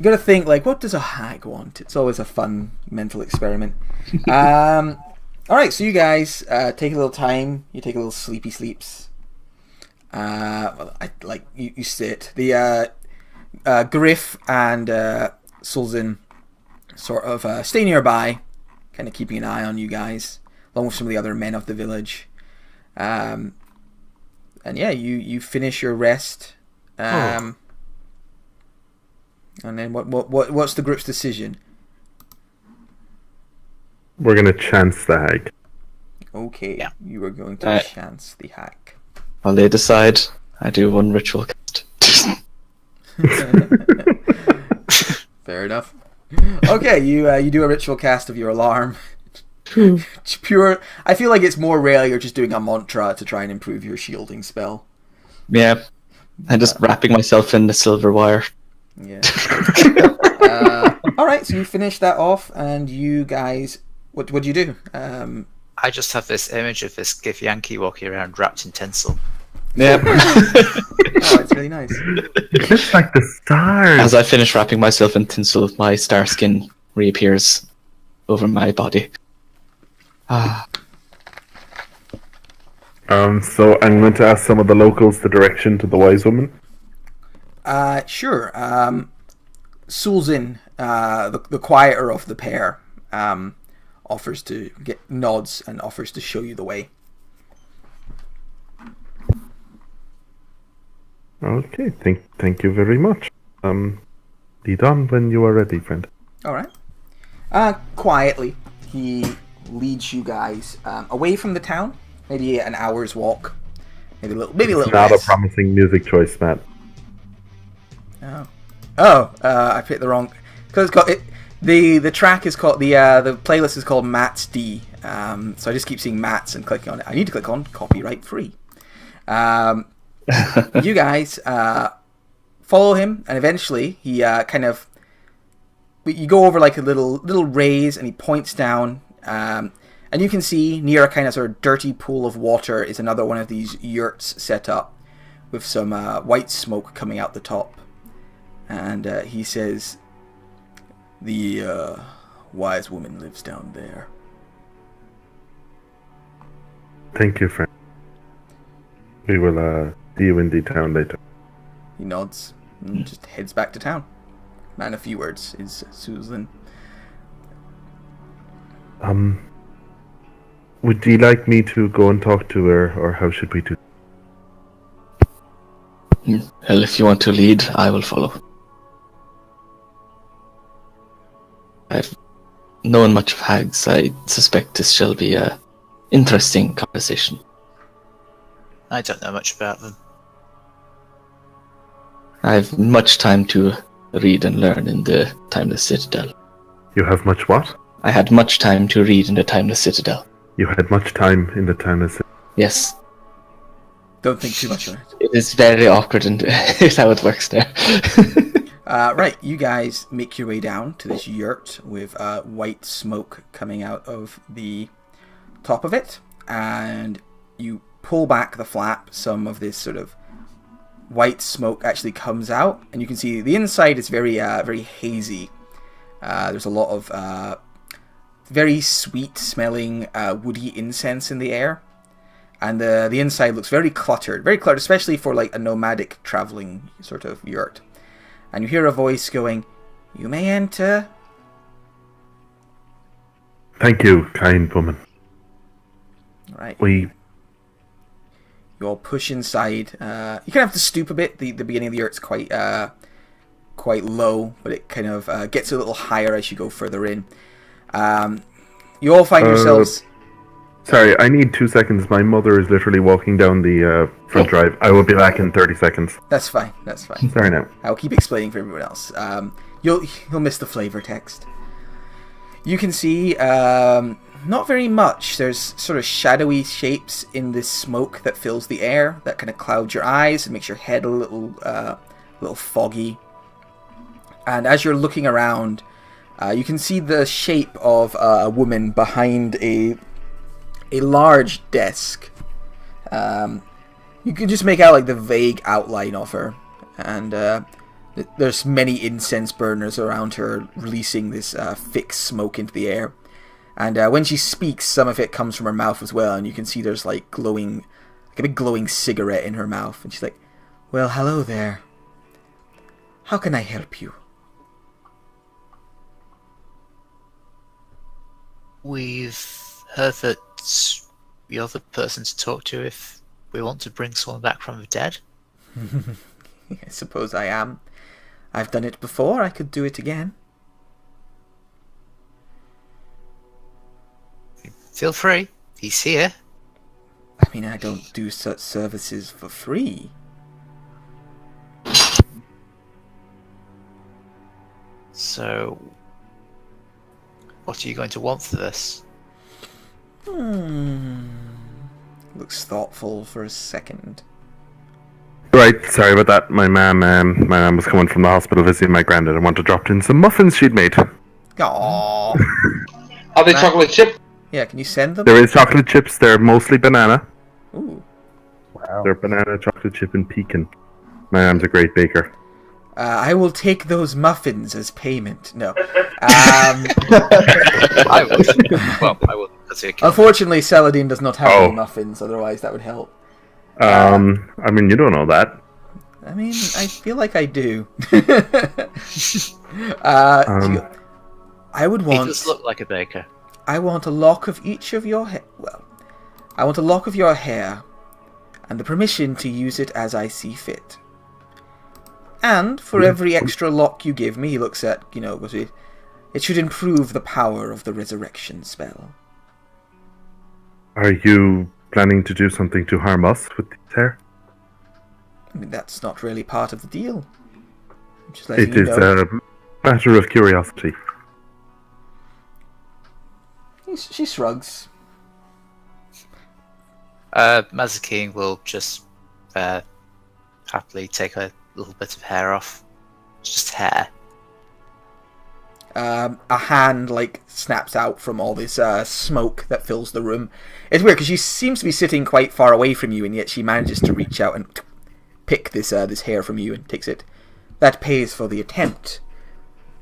got to think like, what does a hag want? It's always a fun mental experiment. All right, so you guys take a little time. You take a little sleepy sleeps. You sit. The Griff and Sulzin sort of stay nearby, kind of keeping an eye on you guys, along with some of the other men of the village. And yeah, you finish your rest. And then what's the group's decision? We're gonna chance the hag. Okay, yeah. You are going to chance the hag. While they decide, I do one ritual cast. Fair enough. Okay, you do a ritual cast of your alarm. Pure. I feel like it's more rare you're just doing a mantra to try and improve your shielding spell. Yeah, I'm just wrapping myself in the silver wire. Yeah. All right, so you finish that off, and you guys, what do you do? I just have this image of this Gif Yankee walking around wrapped in tinsel. Yeah. Oh, it's really nice. It looks like the stars. As I finish wrapping myself in tinsel, my star skin reappears over my body. So I'm going to ask some of the locals the direction to the wise woman. Sure. Sulzin, the quieter of the pair, offers to nods and offers to show you the way. Okay, thank you very much. Lead on when you are ready, friend. All right. Quietly, he leads you guys away from the town, maybe an hour's walk, maybe a little Not less. a promising music choice, Matt. I picked the wrong. Because the track is called the playlist is called Matt's D. So I just keep seeing Matt's and clicking on it. I need to click on copyright free. You guys follow him, and eventually he you go over like a little raise, and he points down, and you can see near a kind of sort of dirty pool of water is another one of these yurts set up with some white smoke coming out the top. And he says, the wise woman lives down there. Thank you, friend. We will see you in the town later. He nods and just heads back to town. Man, a few words is Susan. Would you like me to go and talk to her, or how should we do? Well, if you want to lead, I will follow. I've known much of hags. I suspect this shall be a interesting conversation. I don't know much about them. I've much time to read and learn in the Timeless Citadel. You have much what? I had much time to read in the Timeless Citadel. You had much time in the Timeless Citadel? Yes. Don't think too much on it. It is very awkward and how it works there. Right, you guys make your way down to this yurt with white smoke coming out of the top of it, and you pull back the flap. Some of this sort of white smoke actually comes out, and you can see the inside is very hazy. There's a lot of very sweet smelling woody incense in the air, and the inside looks very cluttered, especially for like a nomadic traveling sort of yurt. And you hear a voice going, "You may enter." Thank you, kind woman. Right. You all push inside. You kind of have to stoop a bit. The beginning of the yurt's quite low, but it kind of gets a little higher as you go further in. You all find yourselves... Sorry, I need 2 seconds. My mother is literally walking down the front drive. I will be back in 30 seconds. That's fine. Sorry now. I'll keep explaining for everyone else. You'll miss the flavor text. You can see not very much. There's sort of shadowy shapes in this smoke that fills the air that kind of clouds your eyes and makes your head a little foggy. And as you're looking around, you can see the shape of a woman behind a large desk. You can just make out like the vague outline of her, and There's many incense burners around her, releasing this thick smoke into the air. And when she speaks, some of it comes from her mouth as well, and you can see there's like a big glowing cigarette in her mouth. And she's like, "Well, hello there. How can I help you?" We've heard that you're the person to talk to if we want to bring someone back from the dead. I suppose I am. I've done it before. I could do it again. Feel free. He's here. I mean, I don't do such services for free. So, what are you going to want for this? Looks thoughtful for a second. Right, sorry about that. My mum was coming from the hospital visiting my granddad and wanted to drop in some muffins she'd made. Aww. Are they chocolate chip? Yeah, can you send them? There is chocolate chips. They're mostly banana. Ooh. Wow. They're banana, chocolate chip, and pecan. My mum's a great baker. I will take those muffins as payment. No. I would. Well, I would. Unfortunately, Saladin does not have any muffins, otherwise that would help. I mean, you don't know that. I mean, I feel like I do. I would want... He does look like a baker. I want a lock of each of your hair. Well, I want a lock of your hair, and the permission to use it as I see fit. And for every extra lock you give me, he looks at, it should improve the power of the resurrection spell. Are you planning to do something to harm us with this hair? I mean, that's not really part of the deal. Just It is a matter of curiosity. She shrugs. Mazakine will just happily take a little bit of hair off. It's just hair. A hand snaps out from all this smoke that fills the room. It's weird because she seems to be sitting quite far away from you, and yet she manages to reach out and pick this hair from you and takes it. That pays for the attempt.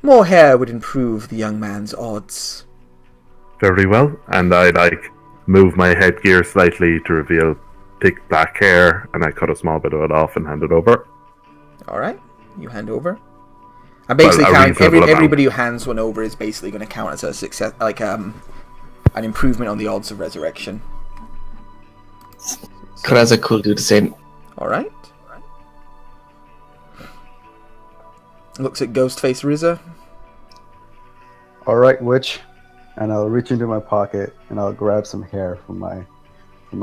More hair would improve the young man's odds. Very well, and I move my headgear slightly to reveal thick black hair, and I cut a small bit of it off and hand it over. All right, you hand over. I'm basically counting everybody who hands one over is basically going to count as a success, an improvement on the odds of resurrection. Krazak will do the same. All right. Looks at Ghostface Rizza. All right, witch. And I'll reach into my pocket and I'll grab some hair from my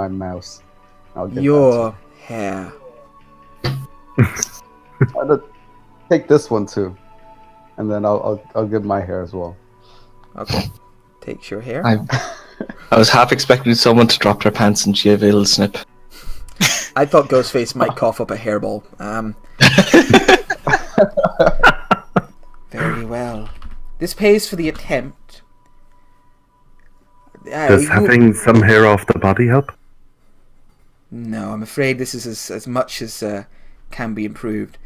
mouse. I'll give your hair. I'll take this one too, and then I'll give my hair as well. Okay, takes your hair. I was half expecting someone to drop their pants and give a little snip. I thought Ghostface might cough up a hairball. Very well. This pays for the attempt. Does having some hair off the body help? No, I'm afraid this is as much as can be improved.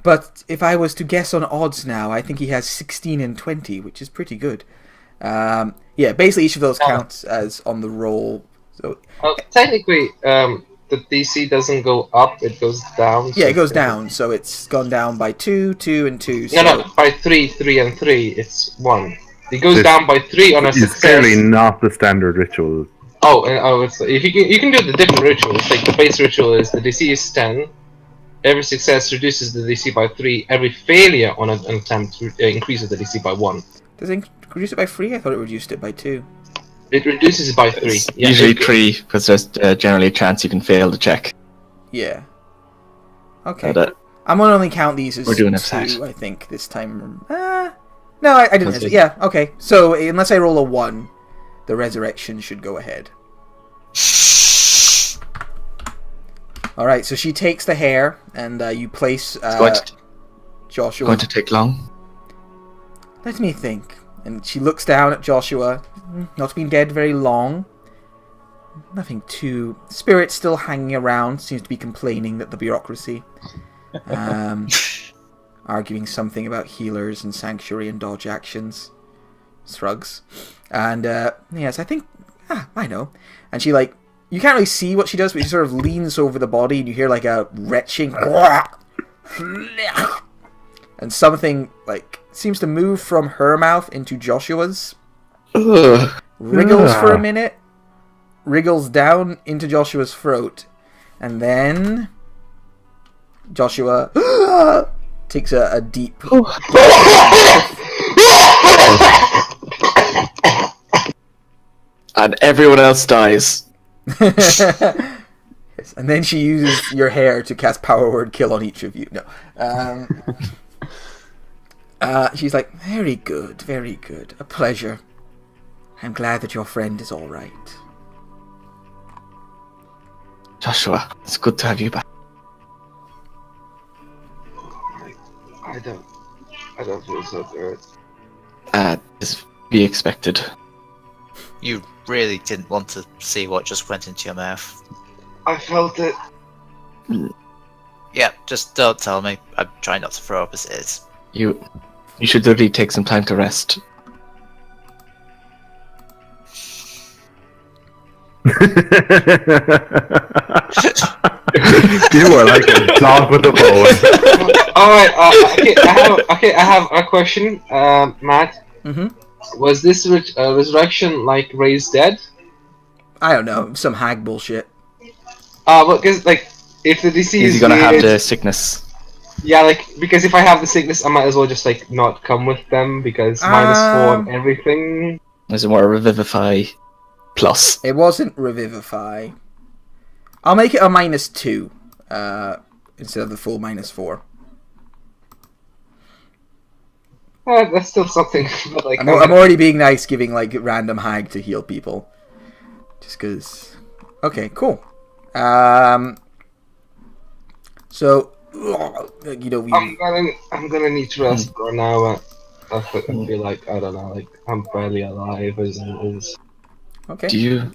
But if I was to guess on odds now, I think he has 16 and 20, which is pretty good. Basically each of those counts as on the roll. So technically, the DC doesn't go up; it goes down. Yeah, it goes down. So it's gone down by 2, 2, and 2. So... No, by 3, 3, and 3. It's 1. It goes down by 3 on a success. It's clearly not the standard ritual. It's if you can do the different rituals. Like the base ritual is the DC is 10. Every success reduces the DC by 3. Every failure on an attempt increases the DC by 1. Does it reduce it by 3? I thought it reduced it by 2. It reduces it by 3. Yeah, usually 3, because there's generally a chance you can fail the check. Yeah. Okay. But, I'm going to only count these as 2, I think, this time. No, I didn't hesitate. Yeah, okay. So, unless I roll a 1, the resurrection should go ahead. Alright, so she takes the hair, and you place Joshua. It's going to take long. Let me think. And she looks down at Joshua. Not been dead very long. Nothing too... Spirit still hanging around. Seems to be complaining that the bureaucracy. arguing something about healers and sanctuary and dodge actions. Shrugs. And, yes, I think... I know. And she, like... You can't really see what she does, but she sort of leans over the body and you hear, like, a retching... And something, like, seems to move from her mouth into Joshua's. Wriggles for a minute. Wriggles down into Joshua's throat. And then... Joshua takes a deep... And everyone else dies. Yes, and then she uses your hair to cast Power Word Kill on each of you. No. She's like, very good, very good. A pleasure. I'm glad that your friend is alright. Joshua, it's good to have you back. I don't feel so good. As be expected. You really didn't want to see what just went into your mouth. I felt it. Yeah, just don't tell me. I'm trying not to throw up as it is. You should really take some time to rest. You are like a dog with a bone. Alright, I have a question, Matt. Mm-hmm. Was this resurrection like raised dead? I don't know, some hag bullshit. Well, because like if the disease Is he gonna have the sickness? Yeah, like because if I have the sickness, I might as well just like not come with them because -4 and everything. Is it more Revivify plus? It wasn't Revivify. I'll make it a -2 instead of the full -4. That's still something. But, like, I'm already being nice, giving like random hag to heal people, just because. Okay, cool. So you know I'm gonna need to rest for now. I feel like I don't know, like I'm barely alive as it is. Okay. Do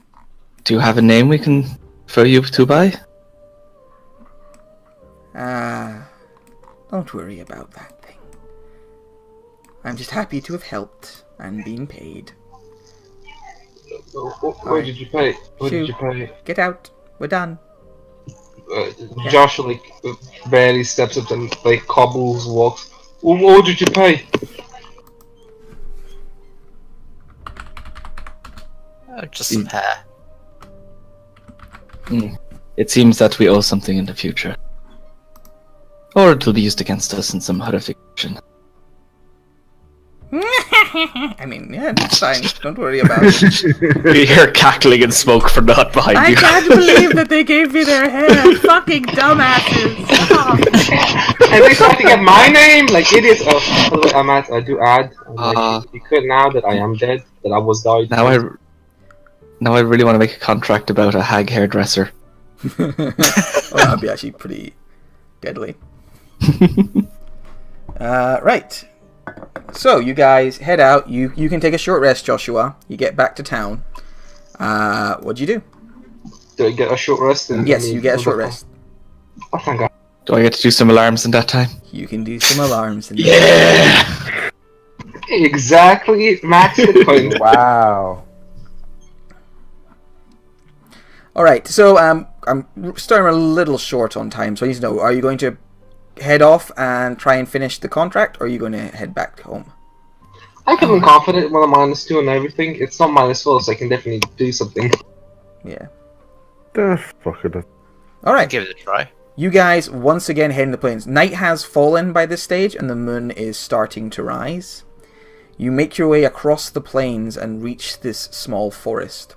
you have a name we can throw you to by? Don't worry about that thing. I'm just happy to have helped and been paid. Where did you pay? Where did you pay? Get out. We're done. Josh like barely steps up and like cobbles walks. What did you pay? Just some hair. It seems that we owe something in the future. Or it'll be used against us in some horrific fashion. I mean, yeah, it's fine. Don't worry about it. You hear cackling and smoke from not behind I you. can't believe that they gave me their hair. Fucking dumbasses. And they tried to get my name, like idiots. Oh, by the way, I do add. You could now that I am dead, that I was died. Now I really want to make a contract about a hag hairdresser. Well, that would be actually pretty deadly. Right. So you guys head out. You can take a short rest, Joshua. You get back to town. What'd you do? Do I get a short rest? Yes, you get a short rest. Oh, thank God. Do I get to do some alarms in that time? You can do some alarms. Yeah! Exactly. Max the point. Wow. Alright, so I'm starting a little short on time, so I need to know, are you going to head off and try and finish the contract, or are you going to head back home? I'm feeling confident with a -2 and everything. It's not -4, so I can definitely do something. Yeah. Fuck it. Alright. Give it a try. You guys once again head in the plains. Night has fallen by this stage, and the moon is starting to rise. You make your way across the plains and reach this small forest.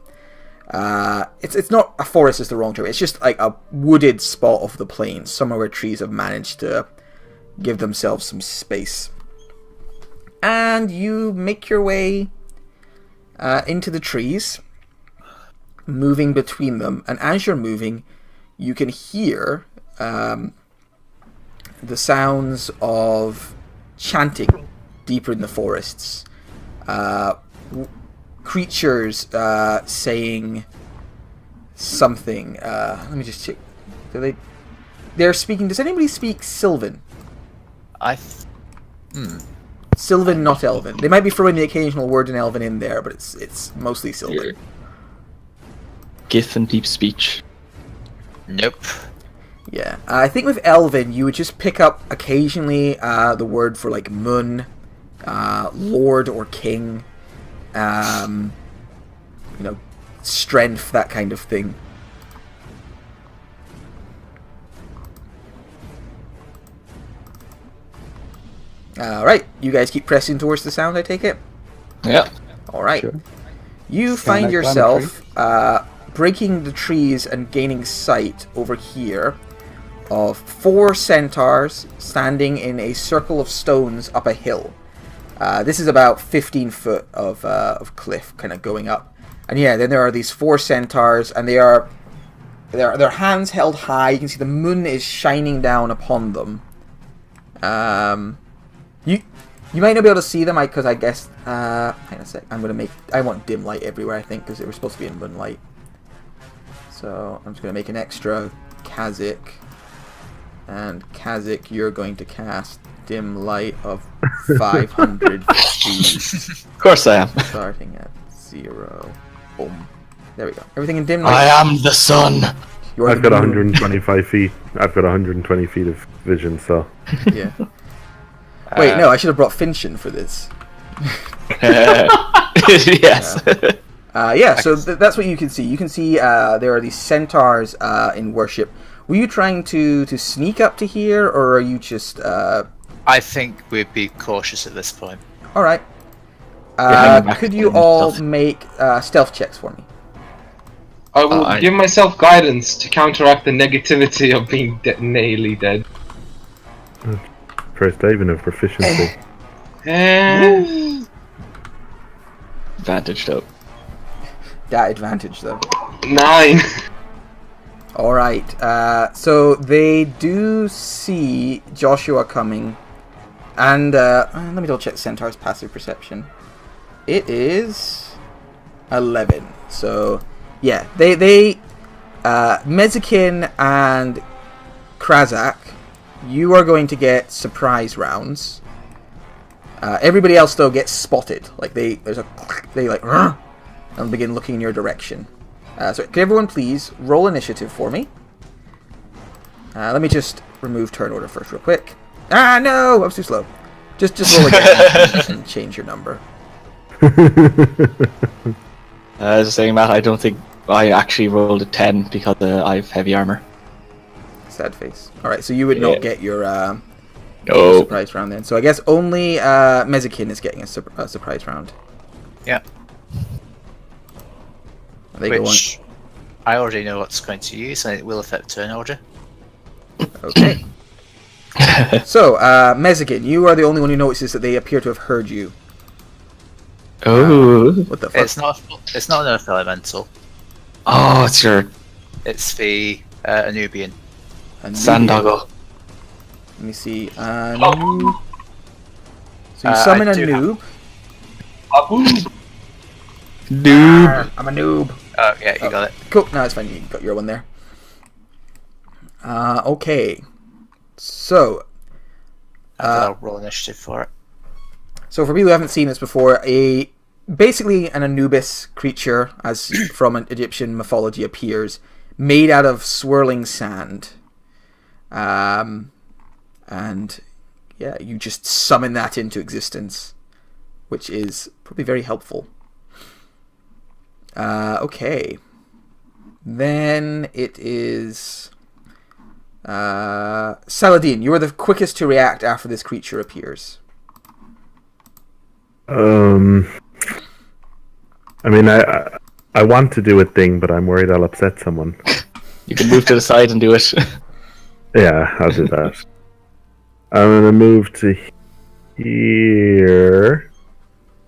It's not a forest is the wrong term. It's just like a wooded spot of the plains, somewhere where trees have managed to give themselves some space. And you make your way into the trees, moving between them. And as you're moving, you can hear the sounds of chanting deeper in the forests. Creatures saying something. Let me just check. They're speaking. Does anybody speak Sylvan? Sylvan, not Elven. They might be throwing the occasional word in Elven in there, but it's mostly Sylvan. Gith and deep speech. Nope. Yeah, I think with Elven, you would just pick up occasionally the word for like Mun, Lord or King, strength, that kind of thing. Alright, you guys keep pressing towards the sound, I take it? Yeah. Alright. Sure. You Sound find like yourself breaking the trees and gaining sight over here of 4 centaurs standing in a circle of stones up a hill. This is about 15 foot of cliff kind of going up. And yeah, then there are these 4 centaurs, and their hands held high. You can see the moon is shining down upon them. You might not be able to see them, because I guess... hang on a sec. I want dim light everywhere, I think, because they were supposed to be in moonlight. So I'm just going to make an extra Kazik. And Kazik, you're going to cast dim light of 500 feet. Of course I am. Starting at 0. Boom. There we go. Everything in dim light. I am the sun. I've got 125 feet. I've got 120 feet of vision, so... Yeah. Wait, no, I should have brought Finchen for this. Yes. So that's what you can see. You can see there are these centaurs in worship. Were you trying to sneak up to here, or are you just... I think we'd be cautious at this point. Alright. Could you all make stealth checks for me? I will give myself guidance to counteract the negativity of being nearly dead. First David of proficiency. Advantage though. That advantage though. 9. Alright, so they do see Joshua coming, and let me double check Centaur's passive perception. It is 11. So yeah, they Mezikin and Krazak, you are going to get surprise rounds. Everybody else though gets spotted. Like they and begin looking in your direction. So can everyone please roll initiative for me? Let me just remove turn order first real quick. Ah no, I was too slow. Just roll again and change your number. As I was saying, Matt, I don't think I actually rolled a 10 because I have heavy armor. Sad face. Alright, so you would not get your No. surprise round then. So I guess only Mezikin is getting a surprise round. Yeah. Which I already know what's going to use, and it will affect turn order. Okay. So, Mezikin, you are the only one who notices that they appear to have heard you. Oh. What the fuck? It's not an earth elemental. Oh, it's your It's the Anubian. Sandoggle. Let me see. Noob. So you summon a noob. Noob. I'm a noob. Oh yeah, you got it. Cool. No, it's fine. You got your one there. Okay. So. I'll roll initiative for it. So for people who haven't seen this before, basically an Anubis creature, as from an Egyptian mythology appears, made out of swirling sand. And yeah, you just summon that into existence, which is probably very helpful. Okay. Then it is Saladin. You are the quickest to react after this creature appears. I mean, I want to do a thing, but I'm worried I'll upset someone. You can move to the side and do it. Yeah, I'll do that. I'm gonna move to here,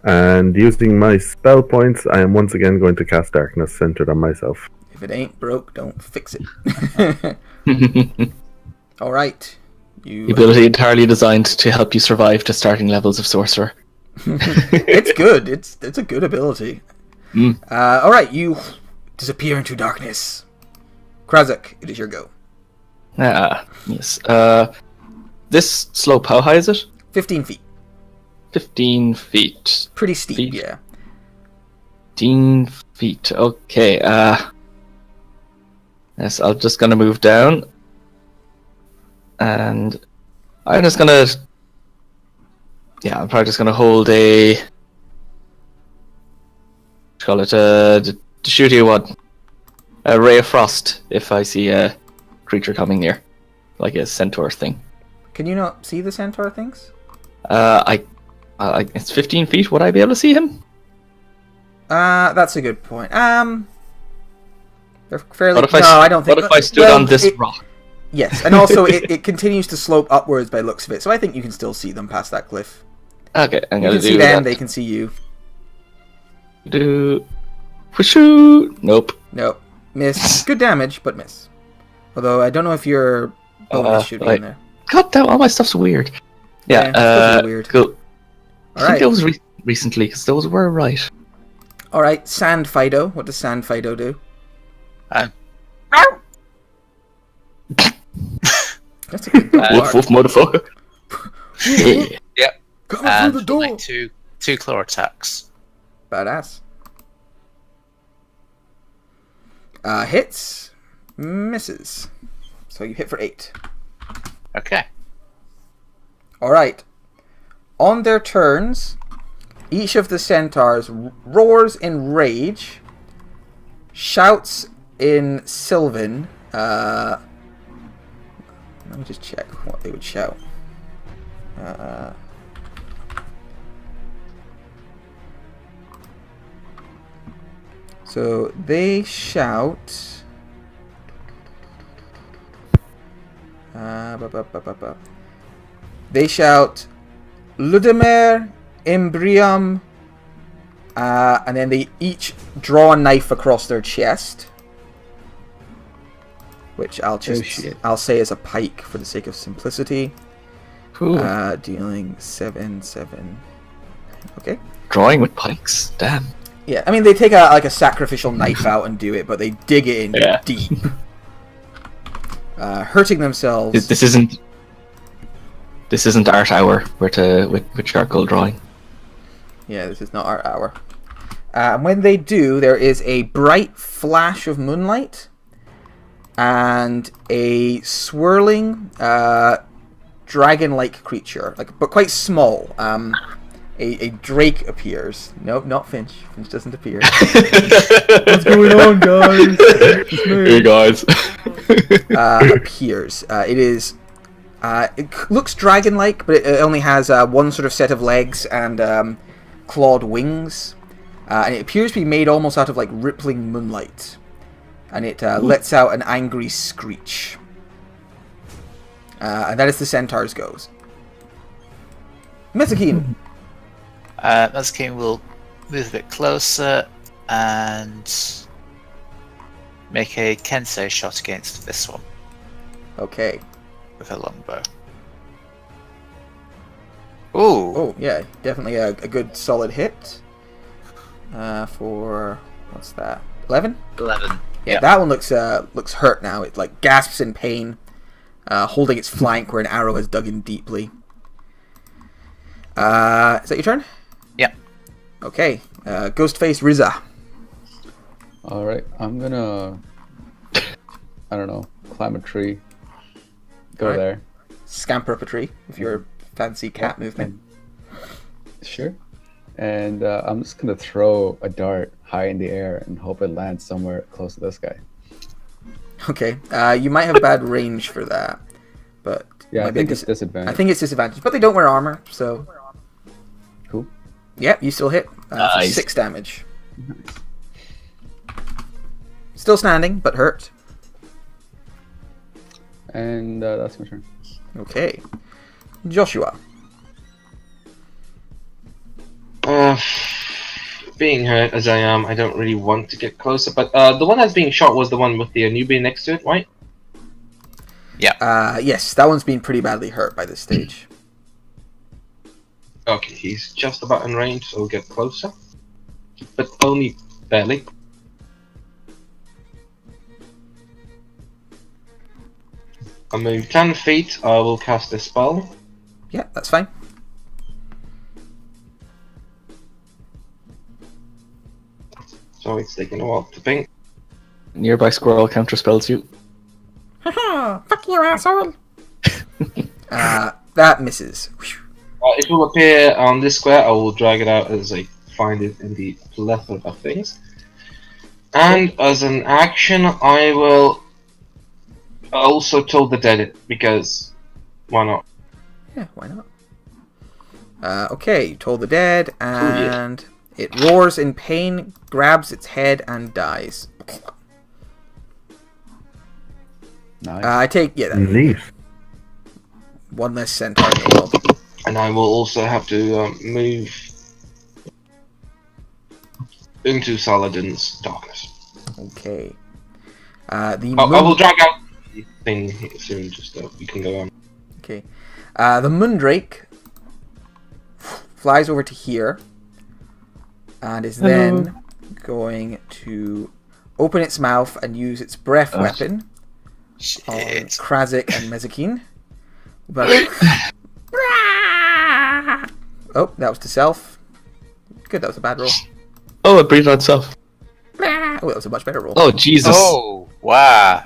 and using my spell points, I am once again going to cast Darkness centered on myself. If it ain't broke, don't fix it. Alright. The ability entirely designed to help you survive to starting levels of Sorcerer. It's good. It's a good ability. Alright, you disappear into darkness. Krazak, it is your go. Yes. this slope, how high is it? 15 feet. 15 feet. Pretty steep, Feet. yeah. 15 feet. Okay. Yes, I'm just gonna move down, and I'm just gonna. Yeah, I'm probably just gonna hold a. Call it to shoot you what? A ray of frost if I see a creature coming near, like a centaur thing. Can you not see the centaur things? It's 15 feet. Would I be able to see him? That's a good point. They're fairly. What if I don't think. What if I stood on this rock? Yes, and also it continues to slope upwards by looks of it, so I think you can still see them past that cliff. Okay, I'm You gonna can do see them, that. they can see you. Shoot! Nope. No, miss. Good damage, but miss. Although I don't know if your bonus should be in there. God damn, all my stuff's weird. Yeah, it's totally weird. Cool. All I think right. it was recently, because those were right. All right, Sand Fido. What does Sand Fido do? That's a good Woof woof, motherfucker. Yeah. Yep. Coming And through the door. make two claw attacks. Badass. Hits, misses. So you hit for 8. Okay. All right. On their turns, each of the centaurs roars in rage, shouts in Sylvan. Let me just check what they would shout. So they shout. They shout, Ludimer, Imbrium, and then they each draw a knife across their chest, which I'll say is a pike for the sake of simplicity. Dealing 7. Okay. Drawing with pikes? Damn. Yeah, I mean they take a sacrificial knife out and do it, but they dig it in deep, hurting themselves. This isn't art hour. With charcoal drawing. Yeah, this is not art hour. And when they do, there is a bright flash of moonlight and a swirling dragon-like creature, but quite small. A drake appears. Nope, not Finch. Finch doesn't appear. What's going on, guys? Hey guys. Appears. It looks dragon-like, but it only has one sort of set of legs and clawed wings. And it appears to be made almost out of rippling moonlight. And it lets out an angry screech. And that is the centaur's goes. Mesakeen. Mesakeen will move a bit closer and make a Kensei shot against this one Okay. with a longbow. Ooh! Oh, yeah, definitely a good solid hit. For what's that? 11? 11. Yeah, that one looks hurt now. It gasps in pain, holding its flank where an arrow has dug in deeply. Is that your turn? Yep. Okay. Ghostface Riza. Alright, I'm gonna... I don't know, climb a tree. Go Alright. there. Scamper up a tree with your fancy cat movement. Sure. And I'm just gonna throw a dart high in the air and hope it lands somewhere close to this guy. Okay. You might have bad range for that, but Yeah, I might be think a it's disadvantage. I think it's disadvantage, but they don't wear armor, so Cool. yep, you still hit for Nice. 6 damage. Still standing, but hurt. And that's my turn. Okay. Joshua. Being hurt as I am, I don't really want to get closer. But the one that's being shot was the one with the newbie next to it, right? Yes, that one's been pretty badly hurt by this stage. Okay, he's just about in range, so we'll get closer. But only barely. I move 10 feet. I will cast a spell. Yeah, that's fine. So it's taking a while to ping. Nearby squirrel counterspells you. Haha! Fuck you, asshole! That misses. It will appear on this square. I will drag it out as I find it in the plethora of things. And as an action, I will also toll the dead, because why not? Yeah, why not? Okay, you told the dead, and it roars in pain, grabs its head, and dies. Nice. I take, yeah, that Neat. one less centaur in the world. And I will also have to move into Saladin's darkness. Okay. I will drag out the thing soon, just so you can go on. Okay. The Moondrake flies over to here and is then going to open its mouth and use its breath weapon on Krazik and Mezakine. But oh, that was to self. Good, that was a bad roll. Oh, it breathed on itself. Oh, that was a much better roll. Oh, Jesus. Oh, wow.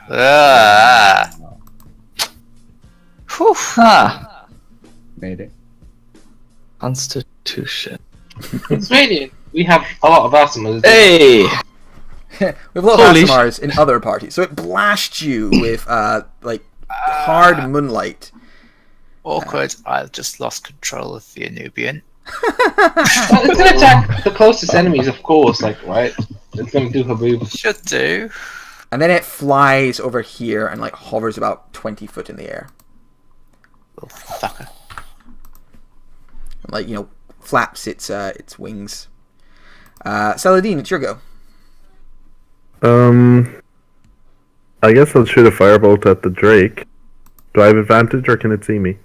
Whew. Ah. Made it. Constitution. It's radiant. We have a lot of Asimas. Hey! We have a lot Holy of Asimars in other parties, so it blasts you with hard moonlight. Awkward. I've just lost control of the Anubian. Well, it's gonna attack the closest enemies, of course, right? It's gonna do Haboob. Should do. And then it flies over here and hovers about 20 foot in the air. Little fucker. And, flaps its wings. Saladin, it's your go. I guess I'll shoot a firebolt at the Drake. Do I have advantage, or can it see me?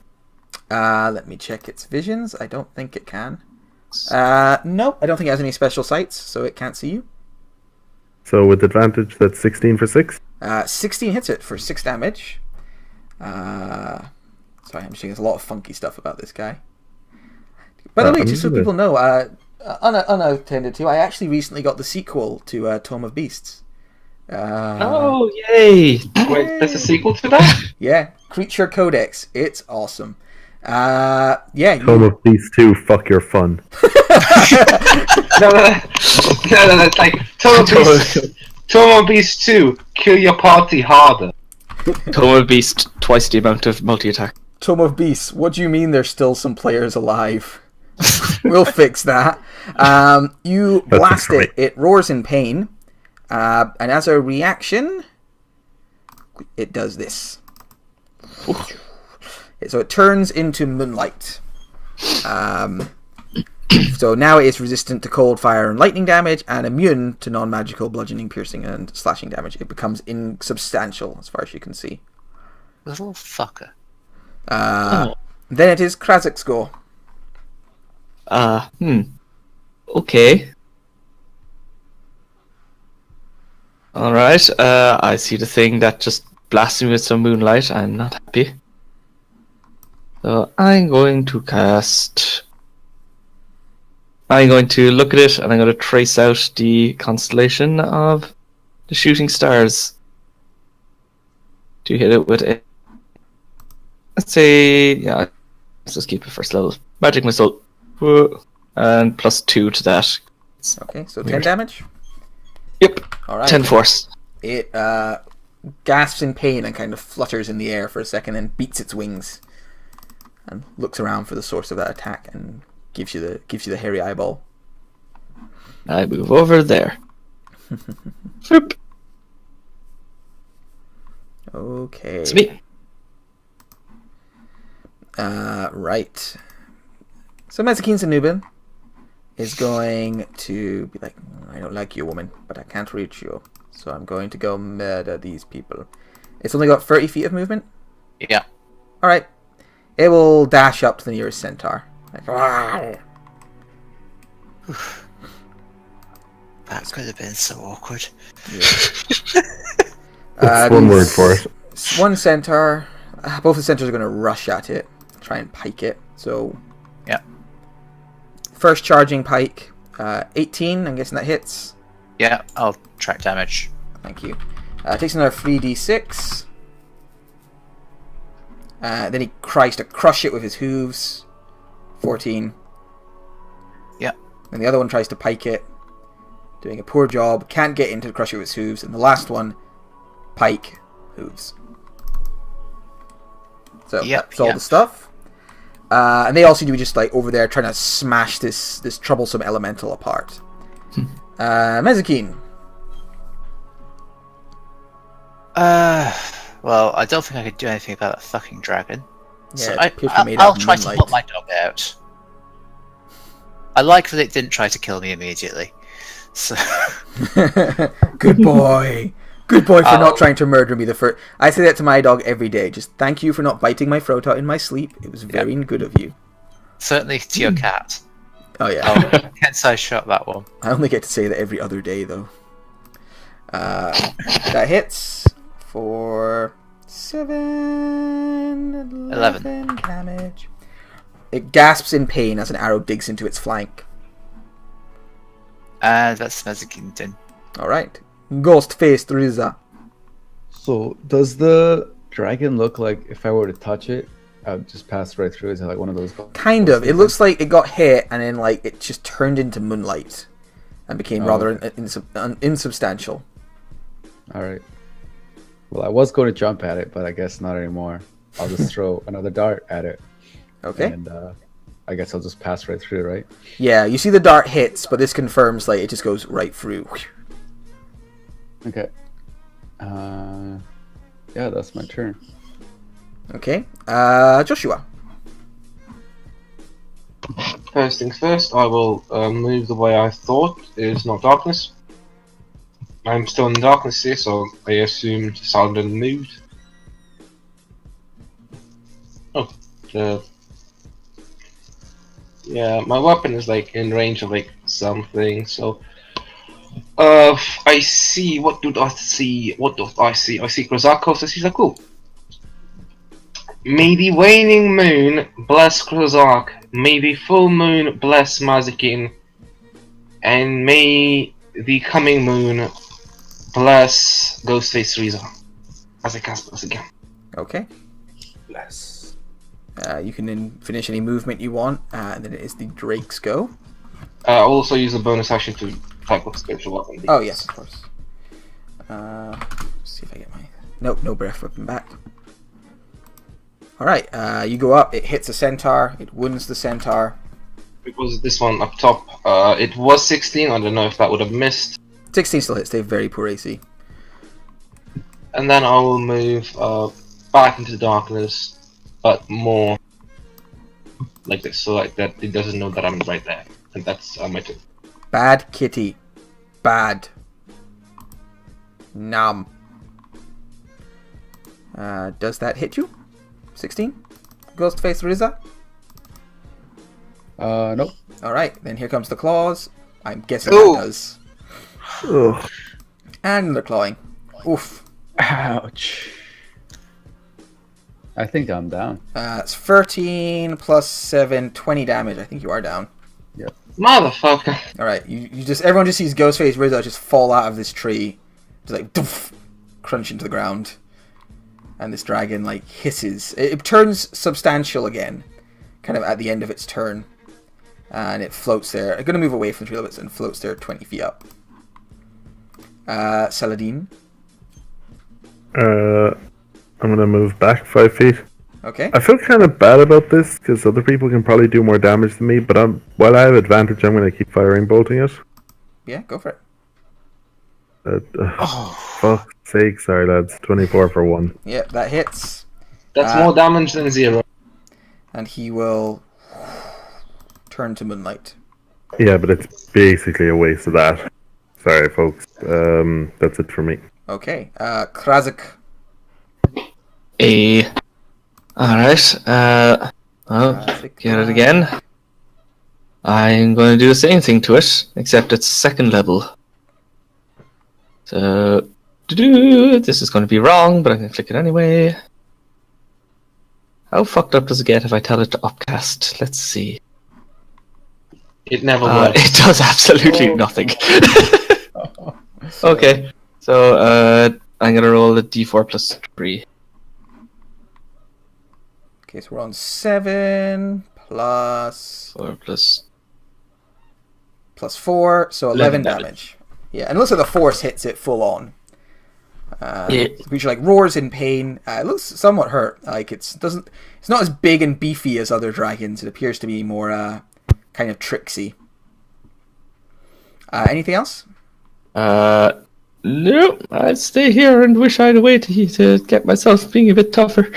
Let me check its visions. I don't think it can. Nope, I don't think it has any special sights, so it can't see you. So with advantage, that's 16 for 6. 16 hits it for 6 damage. Sorry, I'm seeing there's a lot of funky stuff about this guy. By the way, just so people know, unattended to, I actually recently got the sequel to Tome of Beasts. Oh, yay! Wait, there's a sequel to that? Yeah, Creature Codex. It's awesome. Yeah. Tome of Beasts 2, fuck your fun. No, it's like Tome of Beast 2, kill your party harder. Tome of Beast, twice the amount of multi-attack. Tome of Beasts. What do you mean there's still some players alive? We'll fix that. You blast it. It roars in pain. And as a reaction, it does this. So it turns into moonlight. So now it is resistant to cold, fire, and lightning damage, and immune to non-magical bludgeoning, piercing, and slashing damage. It becomes insubstantial as far as you can see. Little fucker. Then it is Krazik's go. Okay. Alright, I see the thing that just blasts me with some moonlight. I'm not happy. So I'm going to cast... I'm going to look at it and I'm going to trace out the constellation of the shooting stars. To hit it with a... Let's say... Yeah, let's just keep it first level. Magic missile. And +2 to that. Okay, so 10 damage? Yep. Alright. 10 force. It gasps in pain and kind of flutters in the air for a second and beats its wings. And looks around for the source of that attack and gives you the hairy eyeball. I move over there. Floop. Okay. It's me. Right. So Mezakine Zanubin is going to be like, I don't like you, woman, but I can't reach you. So I'm going to go murder these people. It's only got 30 feet of movement? Yeah. Alright. It will dash up to the nearest centaur. Like, That could have been so awkward. That's one word for it. One centaur both the centaurs are going to rush at it, try and pike it. So, Yeah. First charging pike, 18. I'm guessing that hits. Yeah, I'll track damage. Thank you. Takes another 3d6. Then he tries to crush it with his hooves. 14. Yeah. And the other one tries to pike it. Doing a poor job. Can't get into the crush it with his hooves. And the last one, pike, hooves. So that's all the stuff. And they all seem to be just like over there trying to smash this troublesome elemental apart. Mezakine. Well, I don't think I could do anything about that fucking dragon. So Yeah, I'll try to put my dog out. I like that it didn't try to kill me immediately. So Good boy. Good boy for not trying to murder me the first. I say that to my dog every day. Just thank you for not biting my throat out in my sleep. It was very good of you. certainly to your cat. Oh yeah. Hence I shot that one. I only get to say that every other day though. That hits for 11 damage. It gasps in pain as an arrow digs into its flank. And that's Mezakington. Alright. Ghost-faced Riza. So, does the dragon look like if I were to touch it, I would just pass right through? Is it like one of those? Kind of. It looks like it got hit and then like it just turned into moonlight and became rather insubstantial. Alright. Well, I was going to jump at it, but I guess not anymore. I'll just throw another dart at it. Okay. And I guess I'll just pass right through, right? Yeah, you see the dart hits, but this confirms like it just goes right through. Okay. Yeah, that's my turn. Okay. Joshua. First things first, I will move the way I thought. It is not darkness. I'm still in darkness here, so I assumed Saladin moved. Oh, yeah, my weapon is like in range of like something, so I see. What do I see? What do I see? I see Krozakos. I see like, cool. May the waning moon bless Krozak. May the full moon bless Mazikin. And may the coming moon bless Ghostface Riza. As I cast this again. Okay. Bless. You can then finish any movement you want, and then it is the Drake's go. I'll also use a bonus action to attack with spiritual weapon. Oh yes, of course. See if I get my no breath weapon back. All right, you go up. It hits a centaur. It wounds the centaur. It was this one up top. It was 16. I don't know if that would have missed. 16 still hits. They have very poor AC. And then I will move back into the darkness, but more like this, so like that it doesn't know that I'm right there. And that's my turn. Bad kitty. Bad. Nom. Does that hit you? 16? Ghostface Riza? Nope. Alright, then here comes the claws. I'm guessing Ooh. that does. Ugh. And the clawing. Oof. Ouch. I think I'm down. It's 13 plus 7, 20 damage. I think you are down. Motherfucker! Alright, you just everyone just sees Ghostface Riza just fall out of this tree. Just like doof, crunch into the ground. And this dragon like hisses. It turns substantial again, kind of at the end of its turn. And it floats there. I'm gonna move away from the tree a little bit and floats there 20 feet up. Saladin. I'm gonna move back 5 feet. Okay. I feel kind of bad about this because other people can probably do more damage than me, but while I have advantage, I'm gonna keep firing bolting it. Yeah, go for it. Fuck's sake, sorry lads. 24 for 1. Yeah, that hits. That's more damage than 0. And he will turn to moonlight. Yeah, but it's basically a waste of that. Sorry, folks. That's it for me. Okay. Krazik. Alright, well, Krazik. get it again. I'm going to do the same thing to it, except it's second level. So, this is going to be wrong, but I'm going to click it anyway. How fucked up does it get if I tell it to upcast? Let's see. It never works. It does absolutely nothing. Okay, so I'm gonna roll a d4 plus 3. Okay, so we're on 7 plus 4 plus... 4, so 11 damage. Yeah, and it looks like the force hits it full on. The creature like roars in pain. It looks somewhat hurt. Like it's not as big and beefy as other dragons. It appears to be more kind of tricksy. Anything else? No, I'd stay here and wish I had a way to get myself being a bit tougher.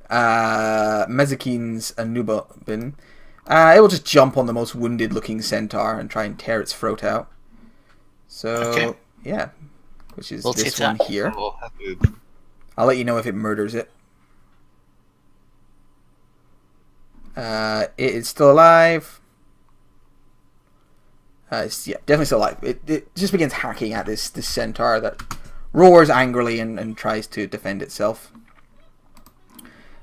Mezakin's Anubin. It will just jump on the most wounded looking centaur and try and tear its throat out. So, yeah. Which is this one here. I'll let you know if it murders it. It is still alive. It's, yeah, definitely still alive. It just begins hacking at this centaur that roars angrily and tries to defend itself.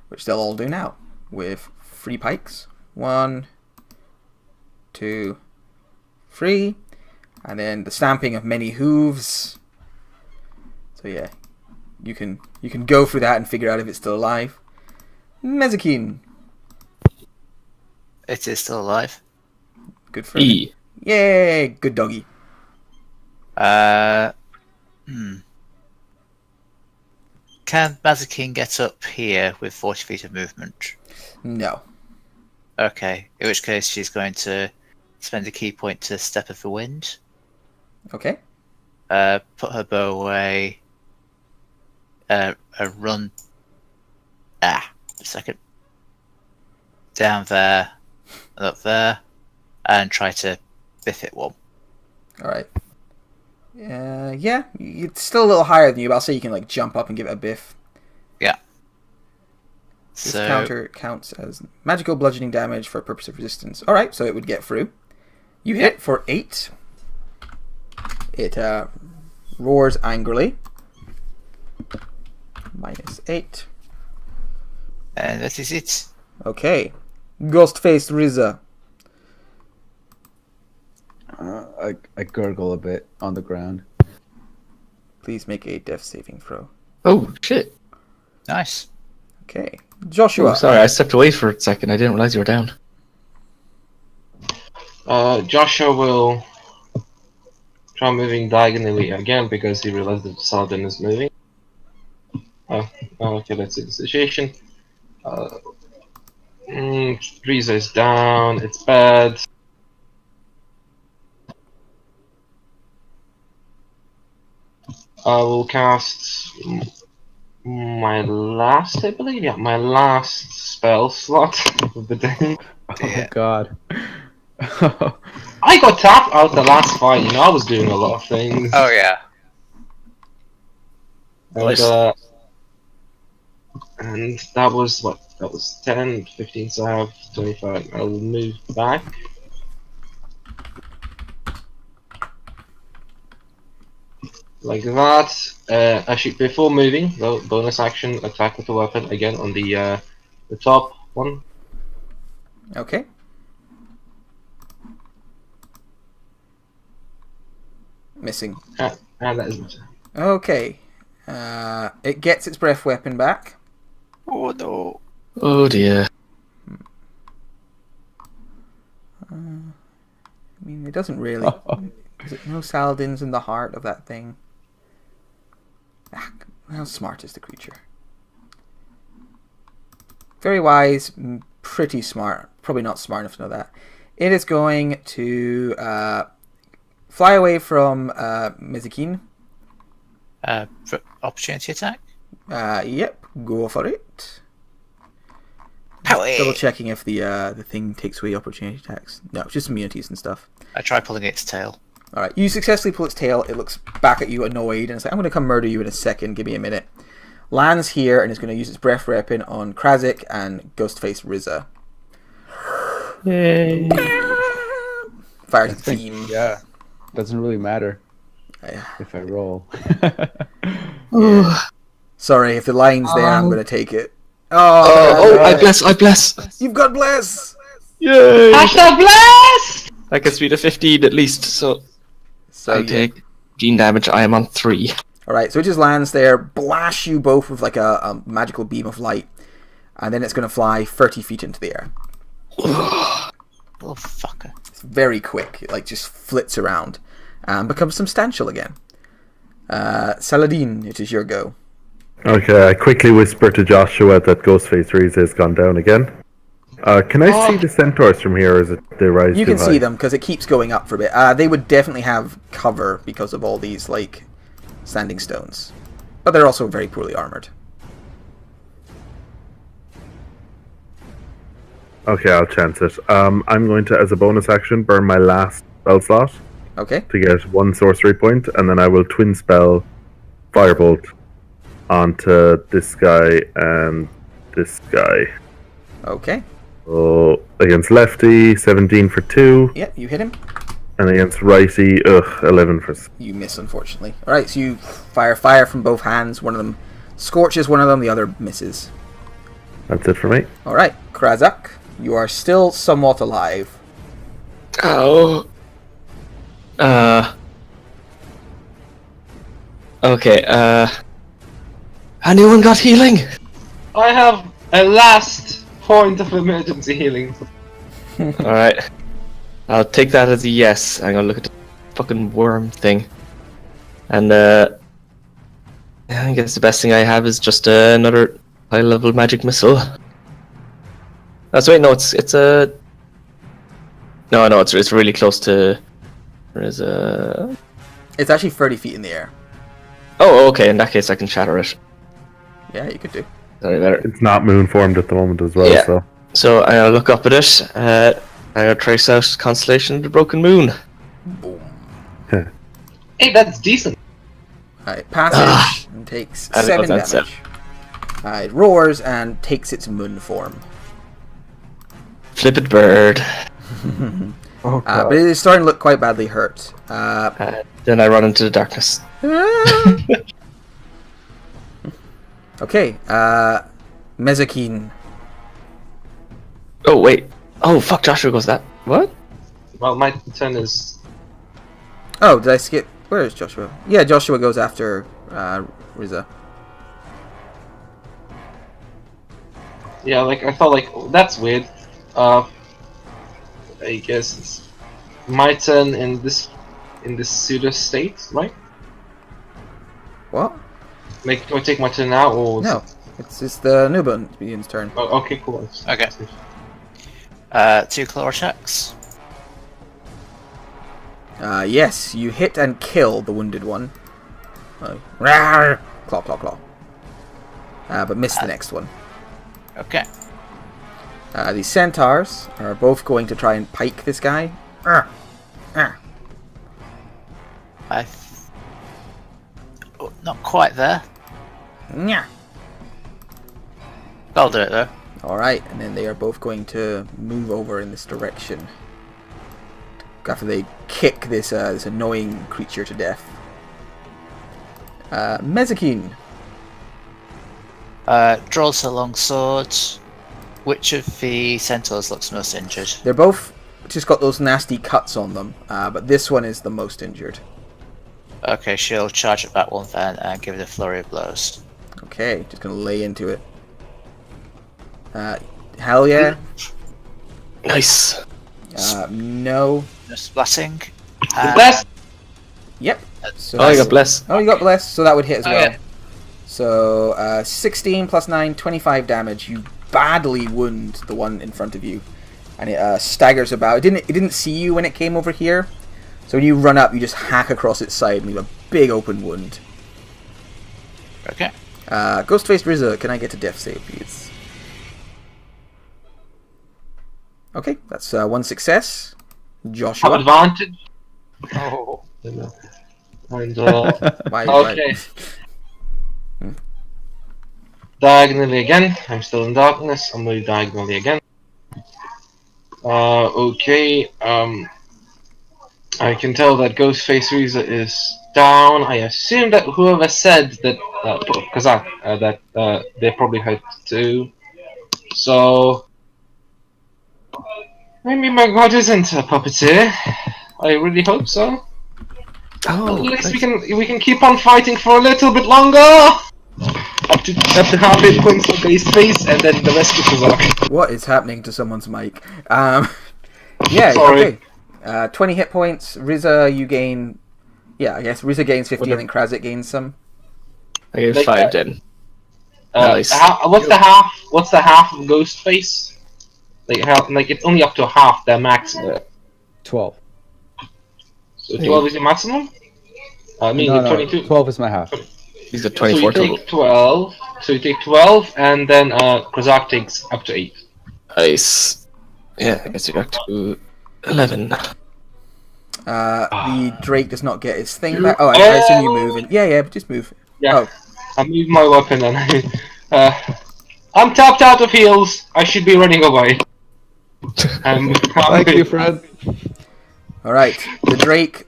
Which they'll all do now. With 3 pikes. 1, 2, 3. And then the stamping of many hooves. So yeah, you can go through that and figure out if it's still alive. Mezakin. It is still alive. Good for you. Yay! Good doggy. Can Mazakin get up here with 40 feet of movement? No. Okay, in which case she's going to spend a key point to Step of the Wind. Okay. Put her bow away. Run. A second. Down there, and up there, and try to biff it one. Alright. Yeah, it's still a little higher than you, but I'll say you can like jump up and give it a biff. Yeah. This counter counts as magical bludgeoning damage for purpose of resistance. Alright, so it would get through. You hit it for 8. It roars angrily. -8. And that is it. Okay. Ghost-faced Riza. I gurgle a bit on the ground. Please make a death saving throw. Oh, shit. Nice. Okay. Joshua. Oh, sorry, I stepped away for a second. I didn't realize you were down. Joshua will try moving diagonally again because he realized that Saladin is moving. Okay, let's see the situation. Riza is down, it's bad. I will cast my last, I believe, my last spell slot of the day. Oh god. I got tapped out the last fight, I was doing a lot of things. Oh yeah. And that was what? That was 10, 15, so I have 25. I will move back. Like that. Actually, before moving, though, bonus action, attack with the weapon again on the top one. Okay. Missing. And that is my turn. Okay. It gets its breath weapon back. Oh no. Oh dear. I mean, it doesn't really. Is it no Saladin's in the heart of that thing? How smart is the creature? Very wise, pretty smart. Probably not smart enough to know that. It is going to fly away from Mezakin. Opportunity attack? Yep, go for it. Powie! Double checking if the thing takes away opportunity attacks. No, it's just immunities and stuff. I try pulling its tail. Alright, you successfully pull its tail. It looks back at you annoyed and it's like, I'm going to come murder you in a second. Give me a minute. Lands here and is going to use its breath weapon on Krazik and Ghostface Riza. Yay. Fires a theme. Yeah. Doesn't really matter if I roll. Yeah. Sorry, if the line's there, I'm going to take it. Oh, I bless. You've got bless! Yay! Hashtag blast! That gets me to 15 at least, so So I take gene damage. I am on 3. Alright, so it just lands there, blasts you both with like a magical beam of light, and then it's going to fly 30 feet into the air. Little fucker. It's very quick. It like just flits around and becomes substantial again. Saladin, it is your go. Okay, I quickly whisper to Joshua that Ghostface Riza has gone down again. Can I see the centaurs from here, or is it they rise You too can high? see them because it keeps going up for a bit. They would definitely have cover because of all these like standing stones, but they're also very poorly armored. Okay, I'll chance it. I'm going to, as a bonus action, burn my last spell slot Okay. to get 1 sorcery point, and then I will twin spell Firebolt onto this guy and this guy. Okay. So against lefty, 17 for 2, Yeah, you hit him. and against righty, 11 for. You miss, unfortunately. All right, so you fire from both hands. One of them scorches one of them. The other misses. That's it for me. All right, Krazak, you are still somewhat alive. Oh. Okay, anyone got healing? I have a last point of emergency healing. Alright. I'll take that as a yes. I'm gonna look at the fucking worm thing. And, I guess the best thing I have is just another high level magic missile. That's wait, no, it's a. No, it's really close to. There is a. It's actually 30 feet in the air. Oh, okay. In that case, I can shatter it. Yeah, you could do. Sorry, better. It's not moon formed at the moment as well, Yeah. so. So I'll look up at it. I'll trace out Constellation of the Broken Moon. Boom. Hey, that's decent. It passes and takes I don't 7 know if damage. that's It roars and takes its moon form. Flippin' bird. Oh, But it is starting to look quite badly hurt. Then I run into the darkness. Okay, Mezakine. Oh wait. Oh fuck! Joshua goes that. What? Well, my turn is. Oh, did I skip? Where is Joshua? Yeah, Joshua goes after Riza. Yeah, like I thought, like that's weird. I guess it's my turn in this pseudo state, right? What? Like, do I take my turn now or? No, it's the Nubian's turn. Oh, okay, cool. Okay. 2 claw attacks. Yes, you hit and kill the wounded one. Rawr! Claw, claw, claw. But miss the next one. Okay. The centaurs are both going to try and pike this guy. Oh, not quite there. Nya. I'll do it though. Alright, and then they are both going to move over in this direction. After they kick this this annoying creature to death. Mezakine. Draws a long sword. Which of the centaurs looks most injured? They're both just got those nasty cuts on them, but this one is the most injured. Okay, she'll charge at that one then and give it a flurry of blows. Okay, just gonna lay into it. Hell yeah. Nice. No. No splatting. Bless. Yep. So Oh, you got bless. Oh, you got blessed, so that would hit as Oh, well. yeah. So, 16 plus 9, 25 damage. You badly wound the one in front of you, and it staggers about. It didn't see you when it came over here, so when you run up, you just hack across its side and leave a big open wound. Okay. Ghostface Riza, can I get a death save, please? Okay, that's 1 success. Have Joshua. advantage. Oh. And Why- okay. Diagonally again. I'm still in darkness. I'm moving diagonally again. Okay. I can tell that Ghostface Riza is down. I assume that whoever said that Kazak that they probably hurt too. So maybe my god isn't a puppeteer. I really hope so. Oh, At least nice. we can keep on fighting for a little bit longer. Up to half hit points for base face, and then the rest of the work. What is happening to someone's mic? Yeah, Sorry. okay. 20 hit points. Riza, you gain... Yeah, I guess Riza gains 50 and then Krazit gains some. I gave Like 5 that. then. Nice. What's the half? What's the half of ghost face? Like it's only up to half the maximum. 12. So 12 is your maximum. I mean, No, 22. 12 is my half. He's got So you 24 total. take 12. So you take 12, and then Krazak takes up to 8. Nice. Yeah, I guess you got to 11. The Drake does not get his thing back. Oh, I assume you move. Yeah, just move. Yeah. Oh, I move my weapon, and I'm tapped out of heals. I should be running away. Thank you, Fred. alright. The Drake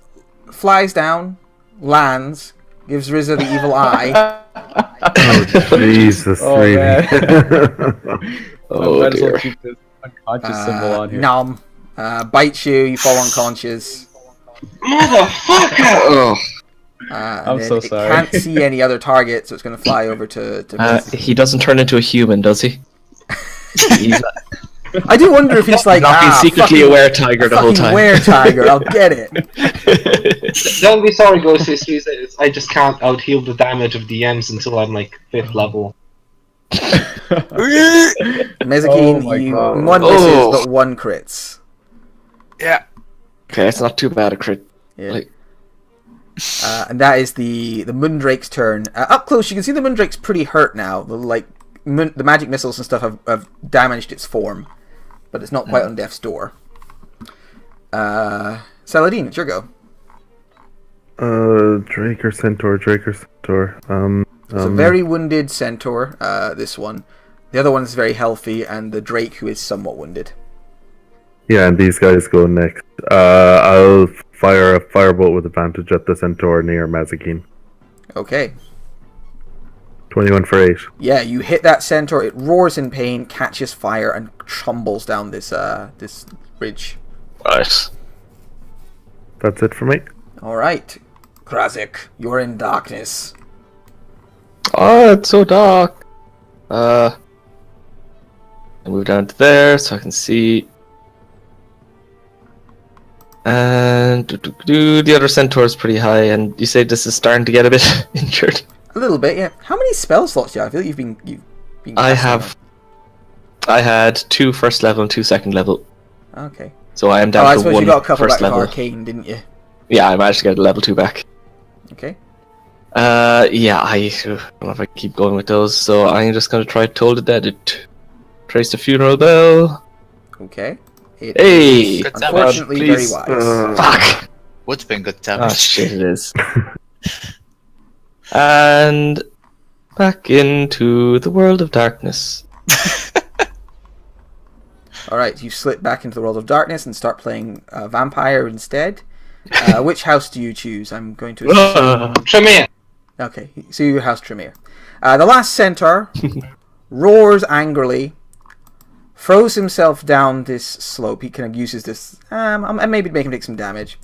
flies down, lands, gives Riza the evil eye. Oh, Jesus, Oh, really? man. Oh, Might as well dear. keep this unconscious symbol on here. Nom. Bites you, you fall unconscious. Motherfucker! Oh. And I'm then so it sorry. can't see any other target, so it's going to fly over to Riza. He doesn't turn into a human, does he? He's I do wonder if he's like, not been secretly fucking, a were-tiger the whole fucking time. were-tiger, I'll get it. Don't be sorry, Ghosties. I just can't out heal the damage of DMs until I'm like 5th level. Mezakine, Oh my you God. one misses, Oh. but one crits. Yeah. Okay, it's not too bad a crit. Yeah. Like, And that is the Moondrake's turn. Up close, you can see the Moondrake's pretty hurt now. The magic missiles and stuff have damaged its form, but it's not quite on death's door. Saladin, it's your go. Drake or Centaur. It's a very wounded centaur, this one. The other one is very healthy, and the Drake, who is somewhat wounded. Yeah, and these guys go next. I'll fire a firebolt with advantage at the Centaur near Mazikeen. Okay. 21 for 8. Yeah, you hit that centaur, it roars in pain, catches fire, and tumbles down this ridge. nice. That's it for me. Alright. Krazik, you're in darkness. Oh, it's so dark. I move down to there so I can see. And the other centaur is pretty high, and you say this is starting to get a bit injured. A little bit, yeah. How many spell slots do you have? I feel like you've been I casting have. I had 2 first level and 2 second level, them. Okay. so I am Oh, down I to suppose 1 you got a couple first back with level. Arcane, didn't you? Yeah, I managed to get a level 2 back. Okay. Yeah, I don't know if I can keep going with those, so I'm just gonna try Toll the Dead. Trace the Funeral Bell. Okay. It Hey! is Good damage. unfortunately very Please. wise. Fuck! Wood's been good Ah, damage. shit, it is. And back into the world of darkness. Alright, you slip back into the world of darkness and start playing Vampire instead. Which house do you choose? I'm going to assume... Tremere! Okay, so your house Tremere. The last centaur roars angrily, throws himself down this slope. He kind of uses this, and maybe make him take some damage.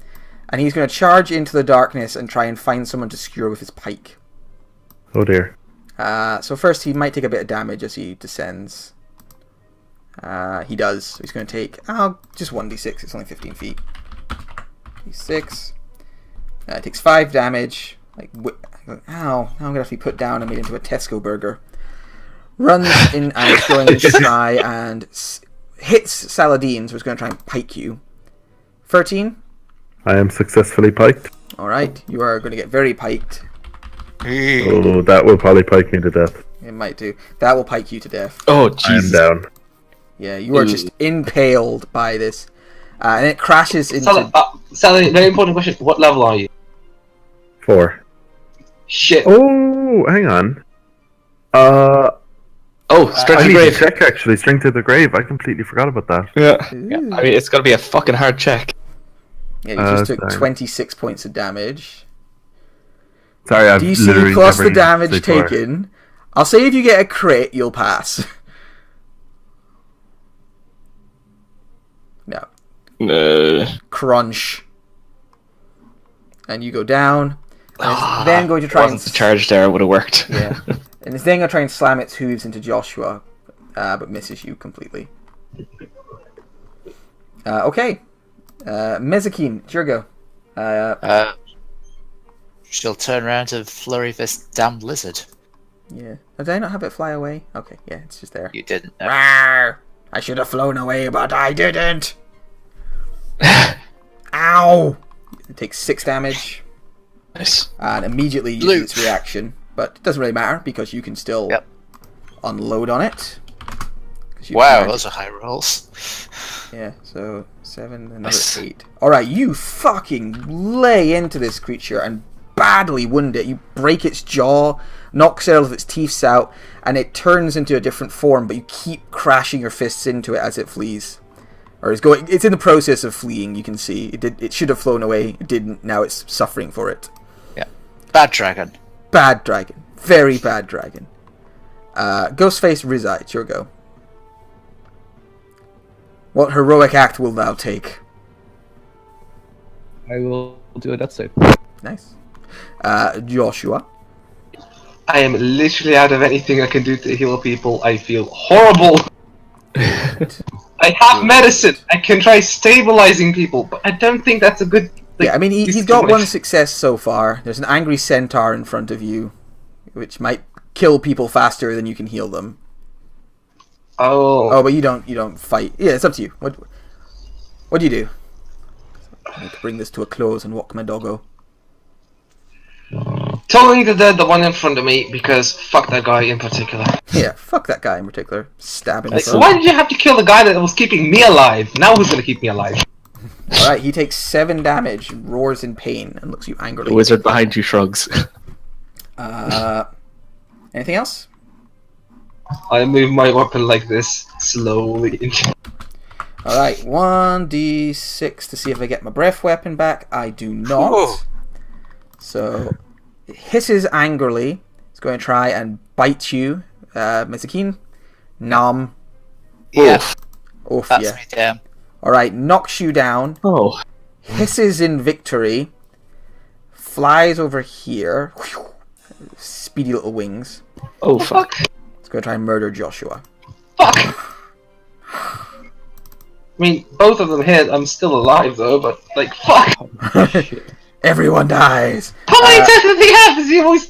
And he's going to charge into the darkness and try and find someone to skewer with his pike. Oh dear. So first he might take a bit of damage as he descends. He does. He's going to take, just 1d6. It's only 15 feet. D6. It takes 5 damage. Ow, now I'm going to have to be put down and made into a Tesco burger. Runs in and is going to try and hits Saladin, so he's going to try and pike you. 13. I am successfully piked. Alright, you are going to get very piked. Oh, that will probably pike me to death. It might do. That will pike you to death. Oh, I am Jesus. down. Yeah, you are just impaled by this. And it crashes into... Sally, very important question. What level are you? 4. Shit. Oh, hang on. Oh, Strength I of need to Grave. check actually. Strength of the Grave. I completely forgot about that. Yeah. Ooh. I mean, it's gonna be a fucking hard check. Yeah, you just took sorry. 26 points of damage. Sorry, I've DC literally plus never the damage used C4. taken. I'll say if you get a crit, you'll pass. Crunch. And you go down. And it's then going to try and wasn't the charge there, would have worked. yeah, and it's then going to try and slam its hooves into Joshua, but misses you completely. Okay, Mezakine, it's your go. She'll turn around to flurry this damn lizard. Yeah. Did I not have it fly away? Okay, yeah, it's just there. You didn't. No. Rawr! I should have flown away, but I didn't. Ow! It takes 6 damage. Nice. And immediately uses its reaction. But it doesn't really matter because you can still unload on it. Wow, those are high rolls. Yeah, so 7, another 8. Alright, you fucking lay into this creature and badly wound it. You break its jaw, knock several of its teeth out, and it turns into a different form, but you keep crashing your fists into it as it flees. Or it's in the process of fleeing, you can see. It should have flown away, it didn't, now it's suffering for it. Yeah. Bad dragon. Bad dragon. Very bad dragon. Ghostface Rizai, it's your go. What heroic act will thou take? I will do a death save. Nice. Joshua. I am literally out of anything I can do to heal people. I feel horrible. I have medicine. I can try stabilizing people, but I don't think that's a good. Yeah, I mean, he's got one success so far. There's an angry centaur in front of you, which might kill people faster than you can heal them. Oh, but you don't fight. Yeah, it's up to you. What do you do? I need to bring this to a close and walk my doggo. totally the one in front of me because fuck that guy in particular. Yeah, fuck that guy in particular. Stabbing. Like, why did you have to kill the guy that was keeping me alive? Now who's gonna keep me alive? Alright, he takes 7 damage, roars in pain, and looks at you angrily. The wizard behind you shrugs. Anything else? I move my weapon like this, slowly. Alright, 1d6 to see if I get my breath weapon back. I do not. Whoa. So, it hisses angrily. It's going to try and bite you, Mizakine. Nom. Yeah. Oof, That's yeah. me down. Alright, knocks you down. Oh. Hisses in victory. Flies over here. Speedy little wings. Oh, fuck. It's going to try and murder Joshua. Fuck! I mean, both of them hit. I'm still alive though, but like, fuck! Everyone dies! How many attacks did he have?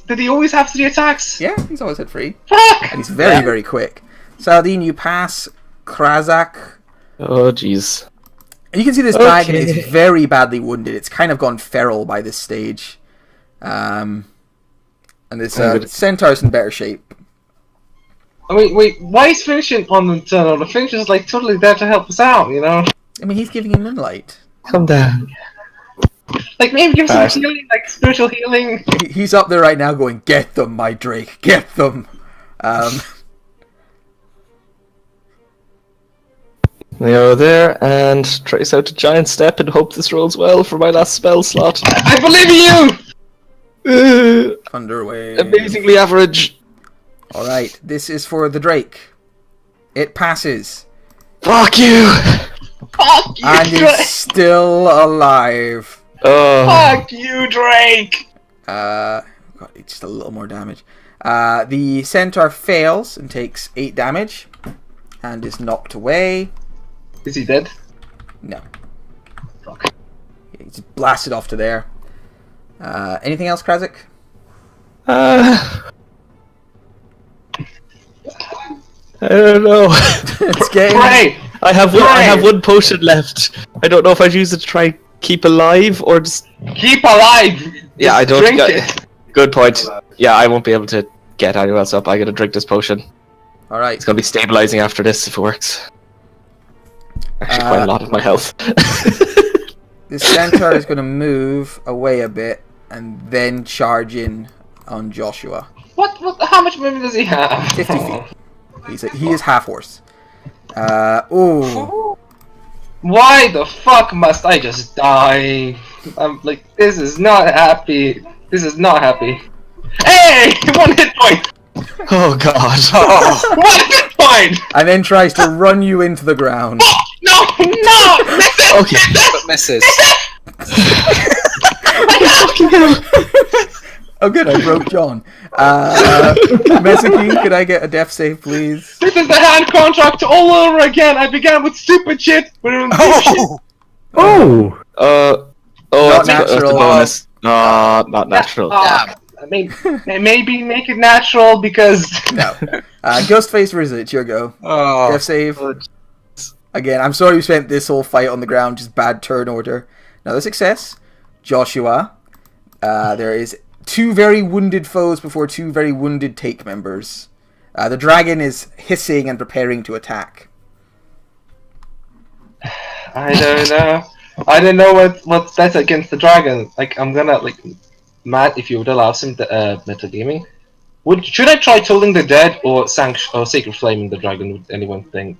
Did he always have 3 attacks? Yeah, he's always hit 3. Fuck! And he's very, very quick. Saladin, you pass Krazak. Oh, jeez. You can see this dragon is very badly wounded. It's kind of gone feral by this stage. And this centaur's in better shape. I mean, wait, why is finishing on the turn? The finisher's like totally there to help us out, you know? I mean, he's giving him moonlight. Calm down. Like, maybe give some healing, like spiritual healing. He's up there right now going, "Get them, my Drake, get them!" We go there and trace out a giant step and hope this rolls well for my last spell slot. I believe in you! Underway. Amazingly average. Alright, this is for the Drake. It passes. Fuck you! Fuck you, And Drake! is still alive. Fuck you, Drake! Got just a little more damage. The centaur fails and takes 8 damage. And is knocked away. Is he dead? No. Fuck. Yeah, he's blasted off to there. Anything else, Krazak? I don't know. It's game. Pray! I have one potion left. I don't know if I'd use it to try and keep alive or just. Keep alive! Yeah, I don't. Drink it! Good point. Yeah, I won't be able to get anyone else up. I gotta drink this potion. Alright. It's gonna be stabilizing after this if it works. Actually, quite a lot of my health. This centaur is going to move away a bit and then charge in on Joshua. What? How much movement does he have? 50 feet. He is half horse. Ooh. Why the fuck must I just die? I'm like, this is not happy. This is not happy. Hey! 1 hit point! Oh god. Oh. 1 hit point! And then tries to run you into the ground. No! No! Okay. But misses. Oh, good, I broke John. Mesaki, could I get a death save, please? This is the hand contract all over again. I began with stupid shit. We're in deep shit. Oh! Not that's a natural. bonus. No, not natural. Damn. I mean, maybe make it natural because. No. Ghostface Rizza, it's your go. Oh. Death save. Again, I'm sorry you spent this whole fight on the ground, just bad turn order. Another success. Joshua. There is 2 very wounded foes before 2 very wounded take members. The dragon is hissing and preparing to attack. I don't know. I don't know what's better against the dragon. Like, I'm gonna, like, Matt, if you would allow some metagaming, should I try Tolling the Dead or Sacred Flaming the Dragon? Would anyone think?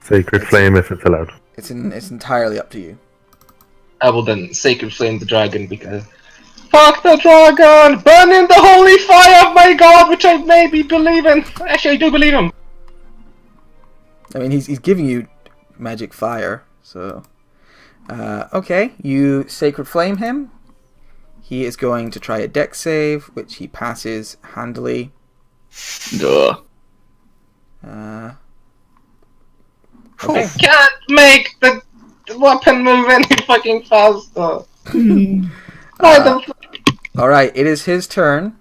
Sacred Flame if it's allowed. It's entirely up to you. I will then Sacred Flame the Dragon because. Fuck the dragon! Burn in the holy fire of my god, which I maybe believe in. Actually, I do believe him. I mean, he's giving you magic fire, so... okay, you Sacred Flame him. He is going to try a dex save, which he passes handily. Duh. Okay. Can't make the weapon move any fucking faster. Why the Alright, it is his turn.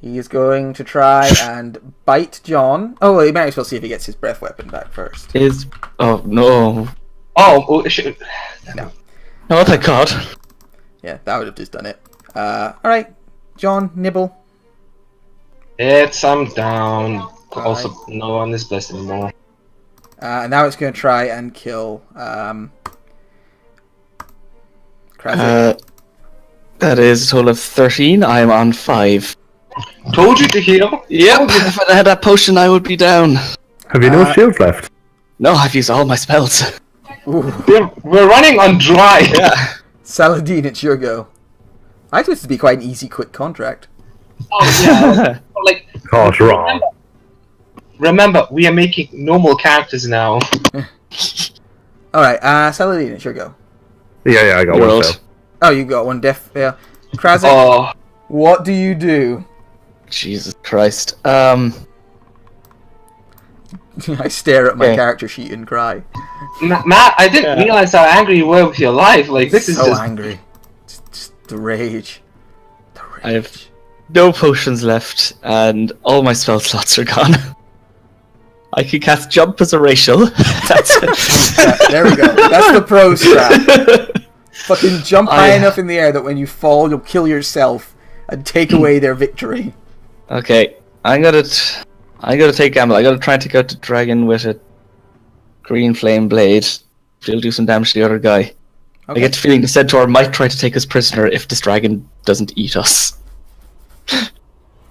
He is going to try and bite John. Oh, well, he might as well see if he gets his breath weapon back first. Oh, no. Oh, shit. No. Oh, thank God. Yeah, that would have just done it. Alright, John, nibble. I'm down. Also, no one is blessed anymore. And now it's going to try and kill Krazik. That is a total of 13. I am on 5. Told you to heal. Yep, if I had that potion, I would be down. Have you no shields left? No, I've used all my spells. We're running on dry. Yeah. Saladin, it's your go. I thought this would be quite an easy, quick contract. Oh yeah. Like. Oh, it's wrong. Remember, we are making normal characters now. Alright, Saladin, it's your go. Yeah, I got You're one old. spell. Oh, you got one death. Yeah. Krazik, Oh, what do you do? Jesus Christ. I stare at my Okay. character sheet and cry. Matt, I didn't realize how angry you were with your life. Like this is So just. angry. Just the rage. The rage. I have no potions left, and all my spell slots are gone. I can cast Jump as a racial. That's it. Yeah, there we go. That's the pro strat. Fucking jump high enough in the air that when you fall, you'll kill yourself and take away their victory. Okay, I'm gonna take gamble. I gotta try and take out the dragon with a green flame blade. She'll do some damage to the other guy. I get the feeling the centaur might try to take us prisoner if this dragon doesn't eat us.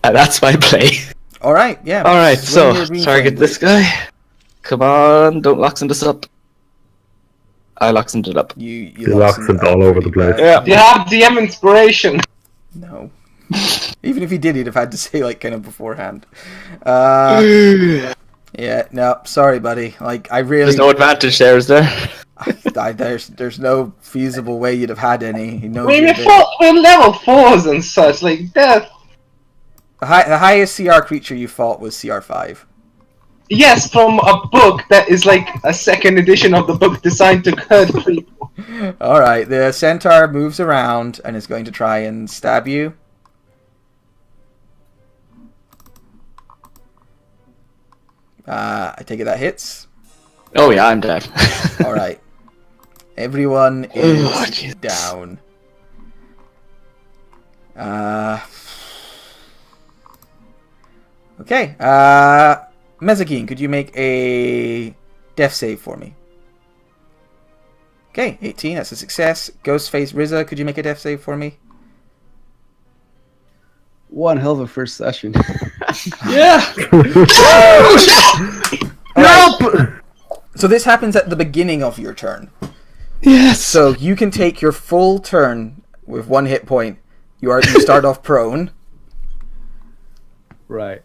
And that's my play. Alright, yeah. Alright, Swing so your green target flame this blade. guy. Come on, don't Loxen this up. I Loxened it up. You locked it all over the place. Yeah. You have DM inspiration. No. Even if he did, he'd have had to say, like, kind of beforehand. Yeah, no, sorry, buddy. Like, I really... There's no advantage there, is there? there's no feasible way you'd have had any. He knows I mean, you're there. we're level 4s and such. Like that. The highest CR creature you fought was CR5. Yes, from a book that is like a second edition of the book designed to hurt people. Alright, the centaur moves around and is going to try and stab you. I take it that hits. Oh yeah, I'm dead. Alright. Everyone is down. Okay. Mezagine, could you make a death save for me? Okay, 18, that's a success. Ghostface Rizza, could you make a death save for me? One hell of a first session. Yeah. Nope! So this happens at the beginning of your turn. Yes. So you can take your full turn with 1 hit point. You start off prone. Right.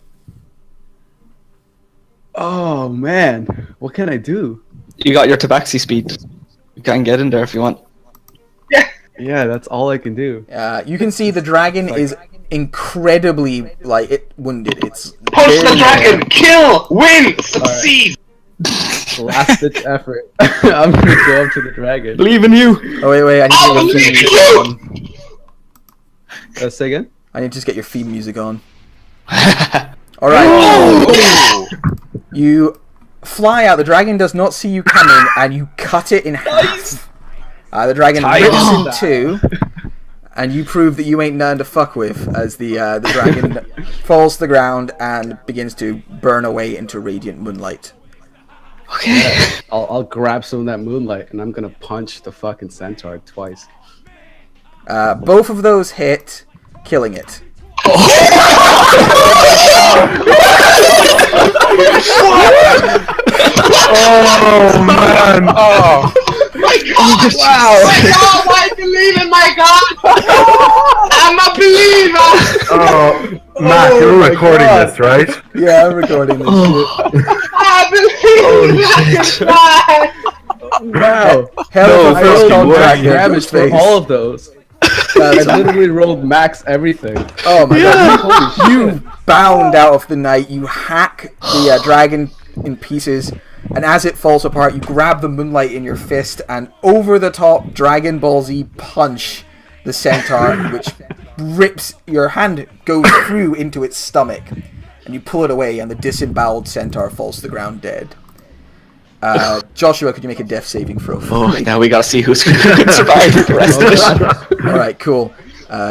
Oh man, what can I do? You got your tabaxi speed. You can get in there if you want. Yeah, that's all I can do. You can see the dragon is incredibly wounded. It's Punch the very dragon! bad. Kill! Win! Succeed! Last ditch effort. I'm gonna go up to the dragon. Believe in you. Oh wait, I need to get your theme music on. Say again? I need to just get your theme music on. All right. You fly out. The dragon does not see you coming, and you cut it in half. The dragon rips in two, and you prove that you ain't none to fuck with as the dragon falls to the ground and begins to burn away into radiant moonlight. Okay. I'll grab some of that moonlight and I'm gonna punch the fucking centaur twice. Both of those hit, killing it. Oh man! Oh my god! Wow! My god, I believe in my god! I'm a believer! Oh, Matt, you're recording this, right? Yeah, I'm recording this shit. I believe I can fly! Wow! Hell of a I first rolled contact max damage for face. all of those. I literally rolled max everything. Oh my god. Holy You shit. bound out of the night, you hack the dragon in pieces, and as it falls apart, you grab the moonlight in your fist and over the top Dragon Ball Z punch the centaur, which rips your hand, goes through into its stomach, and you pull it away, and the disemboweled centaur falls to the ground dead. Joshua, could you make a death saving throw for me? Now we gotta see who's gonna survive the rest of it. Alright, cool.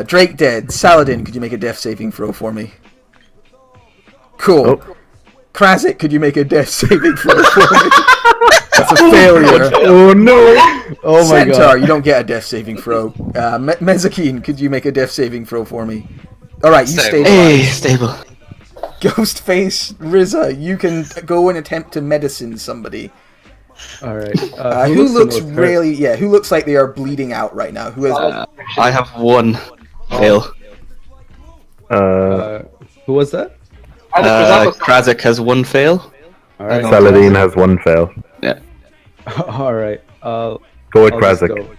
Drake dead. Saladin, could you make a death saving throw for me? Cool. Oh. Krasik, could you make a death saving throw for me? That's a failure. Oh no! Oh my Centaur, god. you don't get a death saving throw. Mezakine, could you make a death saving throw for me? Alright, you Stable. stay Hey, stable. Ghostface, Rizza, you can go and attempt to medicine somebody. Alright. Who looks who looks like they are bleeding out right now? Who has I have one fail. Who was that? Krasik has one fail. Alright. Saladin has one fail. Yeah. Alright. Go with I'll just Krasik. go.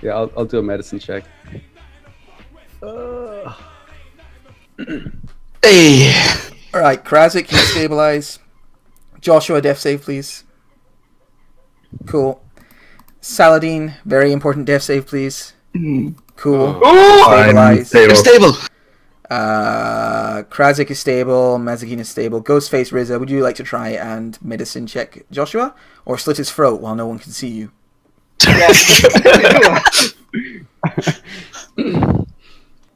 Yeah, I'll do a medicine check. Hey. Alright, Krasik, you stabilize. Joshua, death save, please. Cool. Saladin, very important death save, please. Cool. I'm Stabilize. You're stable. stable. Krasik is stable. Mazagin is stable. Ghostface, Rizza, would you like to try and medicine check Joshua? Or slit his throat while no one can see you?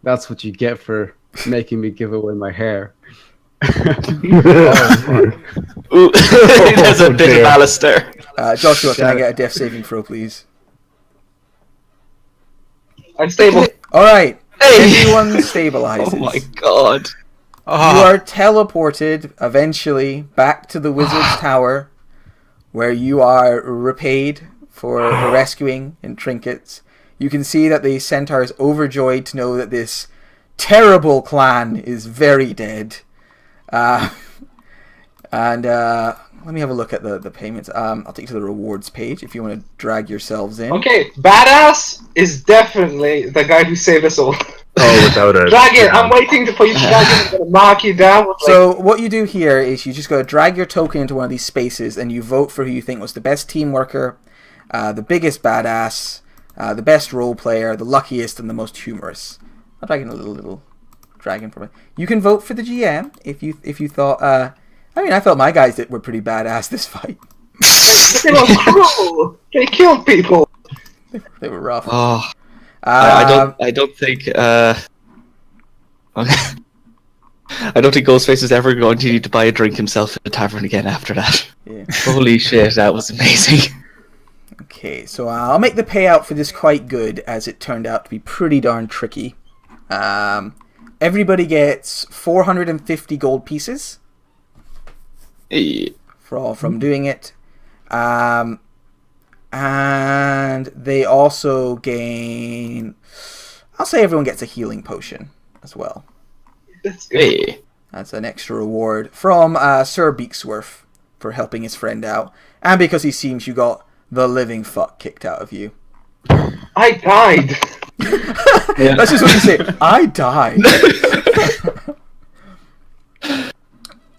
That's what you get for making me give away my hair. Ooh, there's a bit of Alistair. Joshua, can I get a death saving throw, please? I'm stable. Alright, Hey. everyone stabilizes. Oh my god. You are teleported eventually back to the wizard's tower, where you are repaid for the rescuing and trinkets. You can see that the centaur is overjoyed to know that this terrible clan is very dead. Let me have a look at the payments. I'll take you to the rewards page if you want to drag yourselves in. Okay, badass is definitely the guy who saved us all. Oh, without it. Dragon, I'm waiting for you to dragon. I'm gonna mark you down. With, So what you do here is you just go to drag your token into one of these spaces and you vote for who you think was the best team worker, the biggest badass, the best role player, the luckiest, and the most humorous. I'll drag in a little dragon for me. You can vote for the GM if you thought. I thought my guys were pretty badass this fight. they were cruel. They killed people. They were rough. Oh, I don't think. I don't think Ghostface is ever going to need to buy a drink himself at the tavern again after that. Yeah. Holy shit, that was amazing. Okay, so I'll make the payout for this quite good, as it turned out to be pretty darn tricky. Everybody gets 450 gold pieces from doing it. And they also gain... I'll say everyone gets a healing potion as well. That's good. Hey. That's an extra reward from Sir Beaksworth for helping his friend out, and because he seems you got the living fuck kicked out of you. I died. That's just what you say. I died.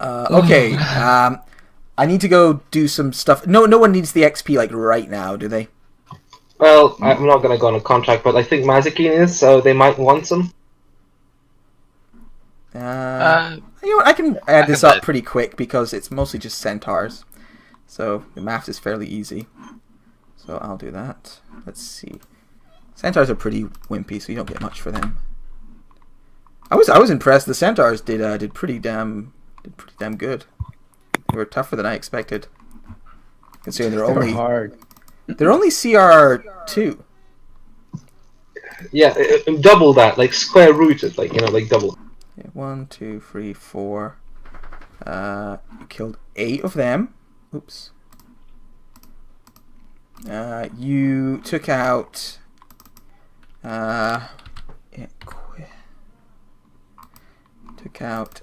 Okay. I need to go do some stuff. No one needs the XP like right now, do they? Well, I'm not gonna go on a contract, but I think Mazikeen is, so they might want some. You know what? I can add this up pretty quick because it's mostly just centaurs, so the math is fairly easy. So I'll do that. Let's see. Centaurs are pretty wimpy, so you don't get much for them. I was impressed. The centaurs did pretty damn good. They were tougher than I expected, considering they're only hard. They're only CR2. Yeah, double that, like square rooted, like double. Yeah, 1, 2, 3, 4. You killed 8 of them. Oops. You took out. Took out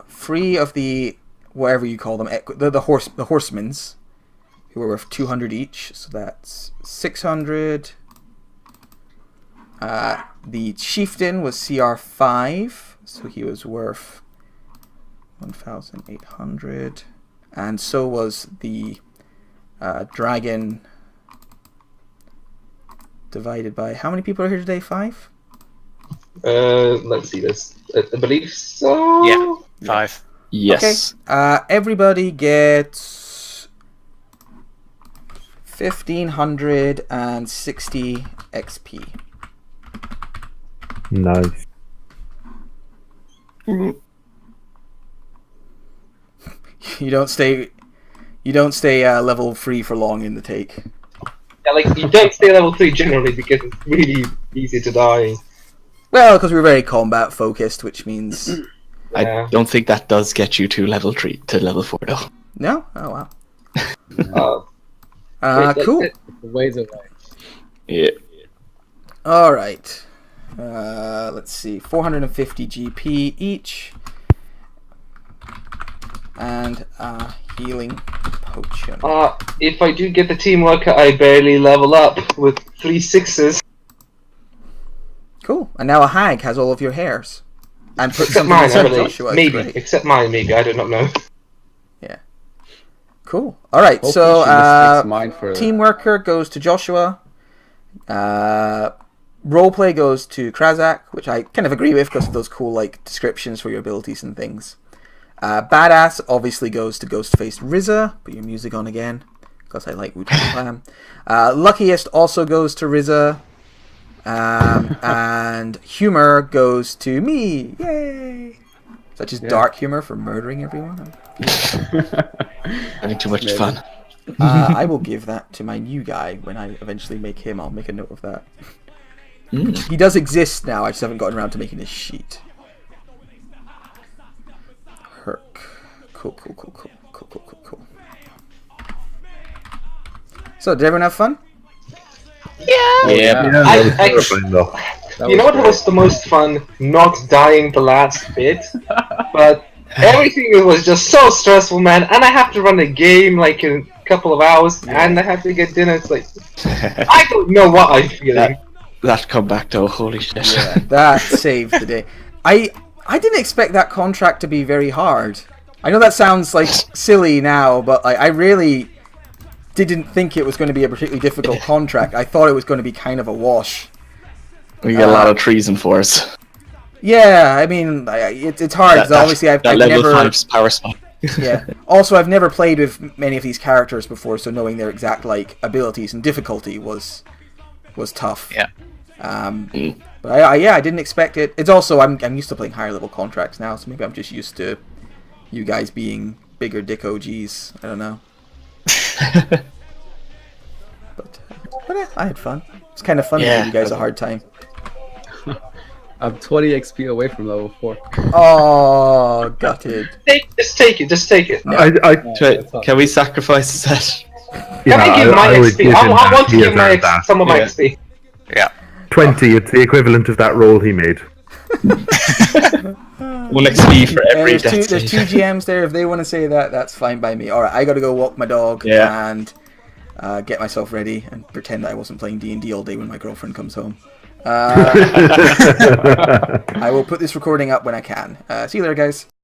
3 of the whatever you call them, the horsemans, who were worth 200 each. So that's 600. The chieftain was CR5, so he was worth 1,800, and so was the dragon. Divided by how many people are here today? 5. Let's see this. I believe so. Yeah, 5. Yes. Okay. Everybody gets 1,560 XP. Nice. You don't stay level 3 for long in the take. Yeah, like you don't stay level 3 generally because it's really easy to die. Well, because we're very combat focused, which means I don't think that does get you to level 3 to level 4 though. no. Oh wow. Cool. Ways away. Yeah. All right. Let's see. 450 GP each, and healing potion. If I do get the team worker, I barely level up with 3 6s. Cool. And now a hag has all of your hairs. And put Except something mine, inside I believe. Joshua. It's Maybe. great. Except mine, maybe. I do not know. Yeah. Cool. All right. Hopefully So she mistakes mine for team worker goes to Joshua. Roleplay goes to Krazak, which I kind of agree with because of those cool like descriptions for your abilities and things. Badass obviously goes to Ghostface Rizza. Put your music on again because I like Wu-Tang Clan. Luckiest also goes to Rizza. And humor goes to me. Yay! Such as dark humor for murdering everyone. Having too much fun. I will give that to my new guy when I eventually make him. I'll make a note of that. He does exist now. I just haven't gotten around to making his sheet. Herc. Cool. So, did everyone have fun? Yeah. You know what was the most fun? Not dying the last bit. But everything was just so stressful, man. And I have to run a game like in a couple of hours, and I have to get dinner. It's like I don't know what I'm feeling. That comeback though, holy shit. Yeah, that saved the day. I didn't expect that contract to be very hard. I know that sounds like silly now, but I really didn't think it was going to be a particularly difficult contract. I thought it was going to be kind of a wash. We get a lot of trees and fours. Yeah, I mean, it's hard because obviously I've level never. 5's power spot. Yeah. Also, I've never played with many of these characters before, so knowing their exact like abilities and difficulty was tough. Yeah. But I didn't expect it. It's also I'm used to playing higher level contracts now, so maybe I'm just used to you guys being bigger dick OGs. I don't know. but yeah, I had fun. It's kind of fun to give you guys a hard time. I'm 20 XP away from level 4. Oh, gutted. Just take it. Can we sacrifice that? Can I give my XP? I want to give some of my XP. Yeah. 20, it's the equivalent of that roll he made. 1 XP for every there's death two save. GMs there. If they want to say that, that's fine by me. All right, I got to go walk my dog and get myself ready and pretend that I wasn't playing D&D all day when my girlfriend comes home. I will put this recording up when I can. See you later, guys.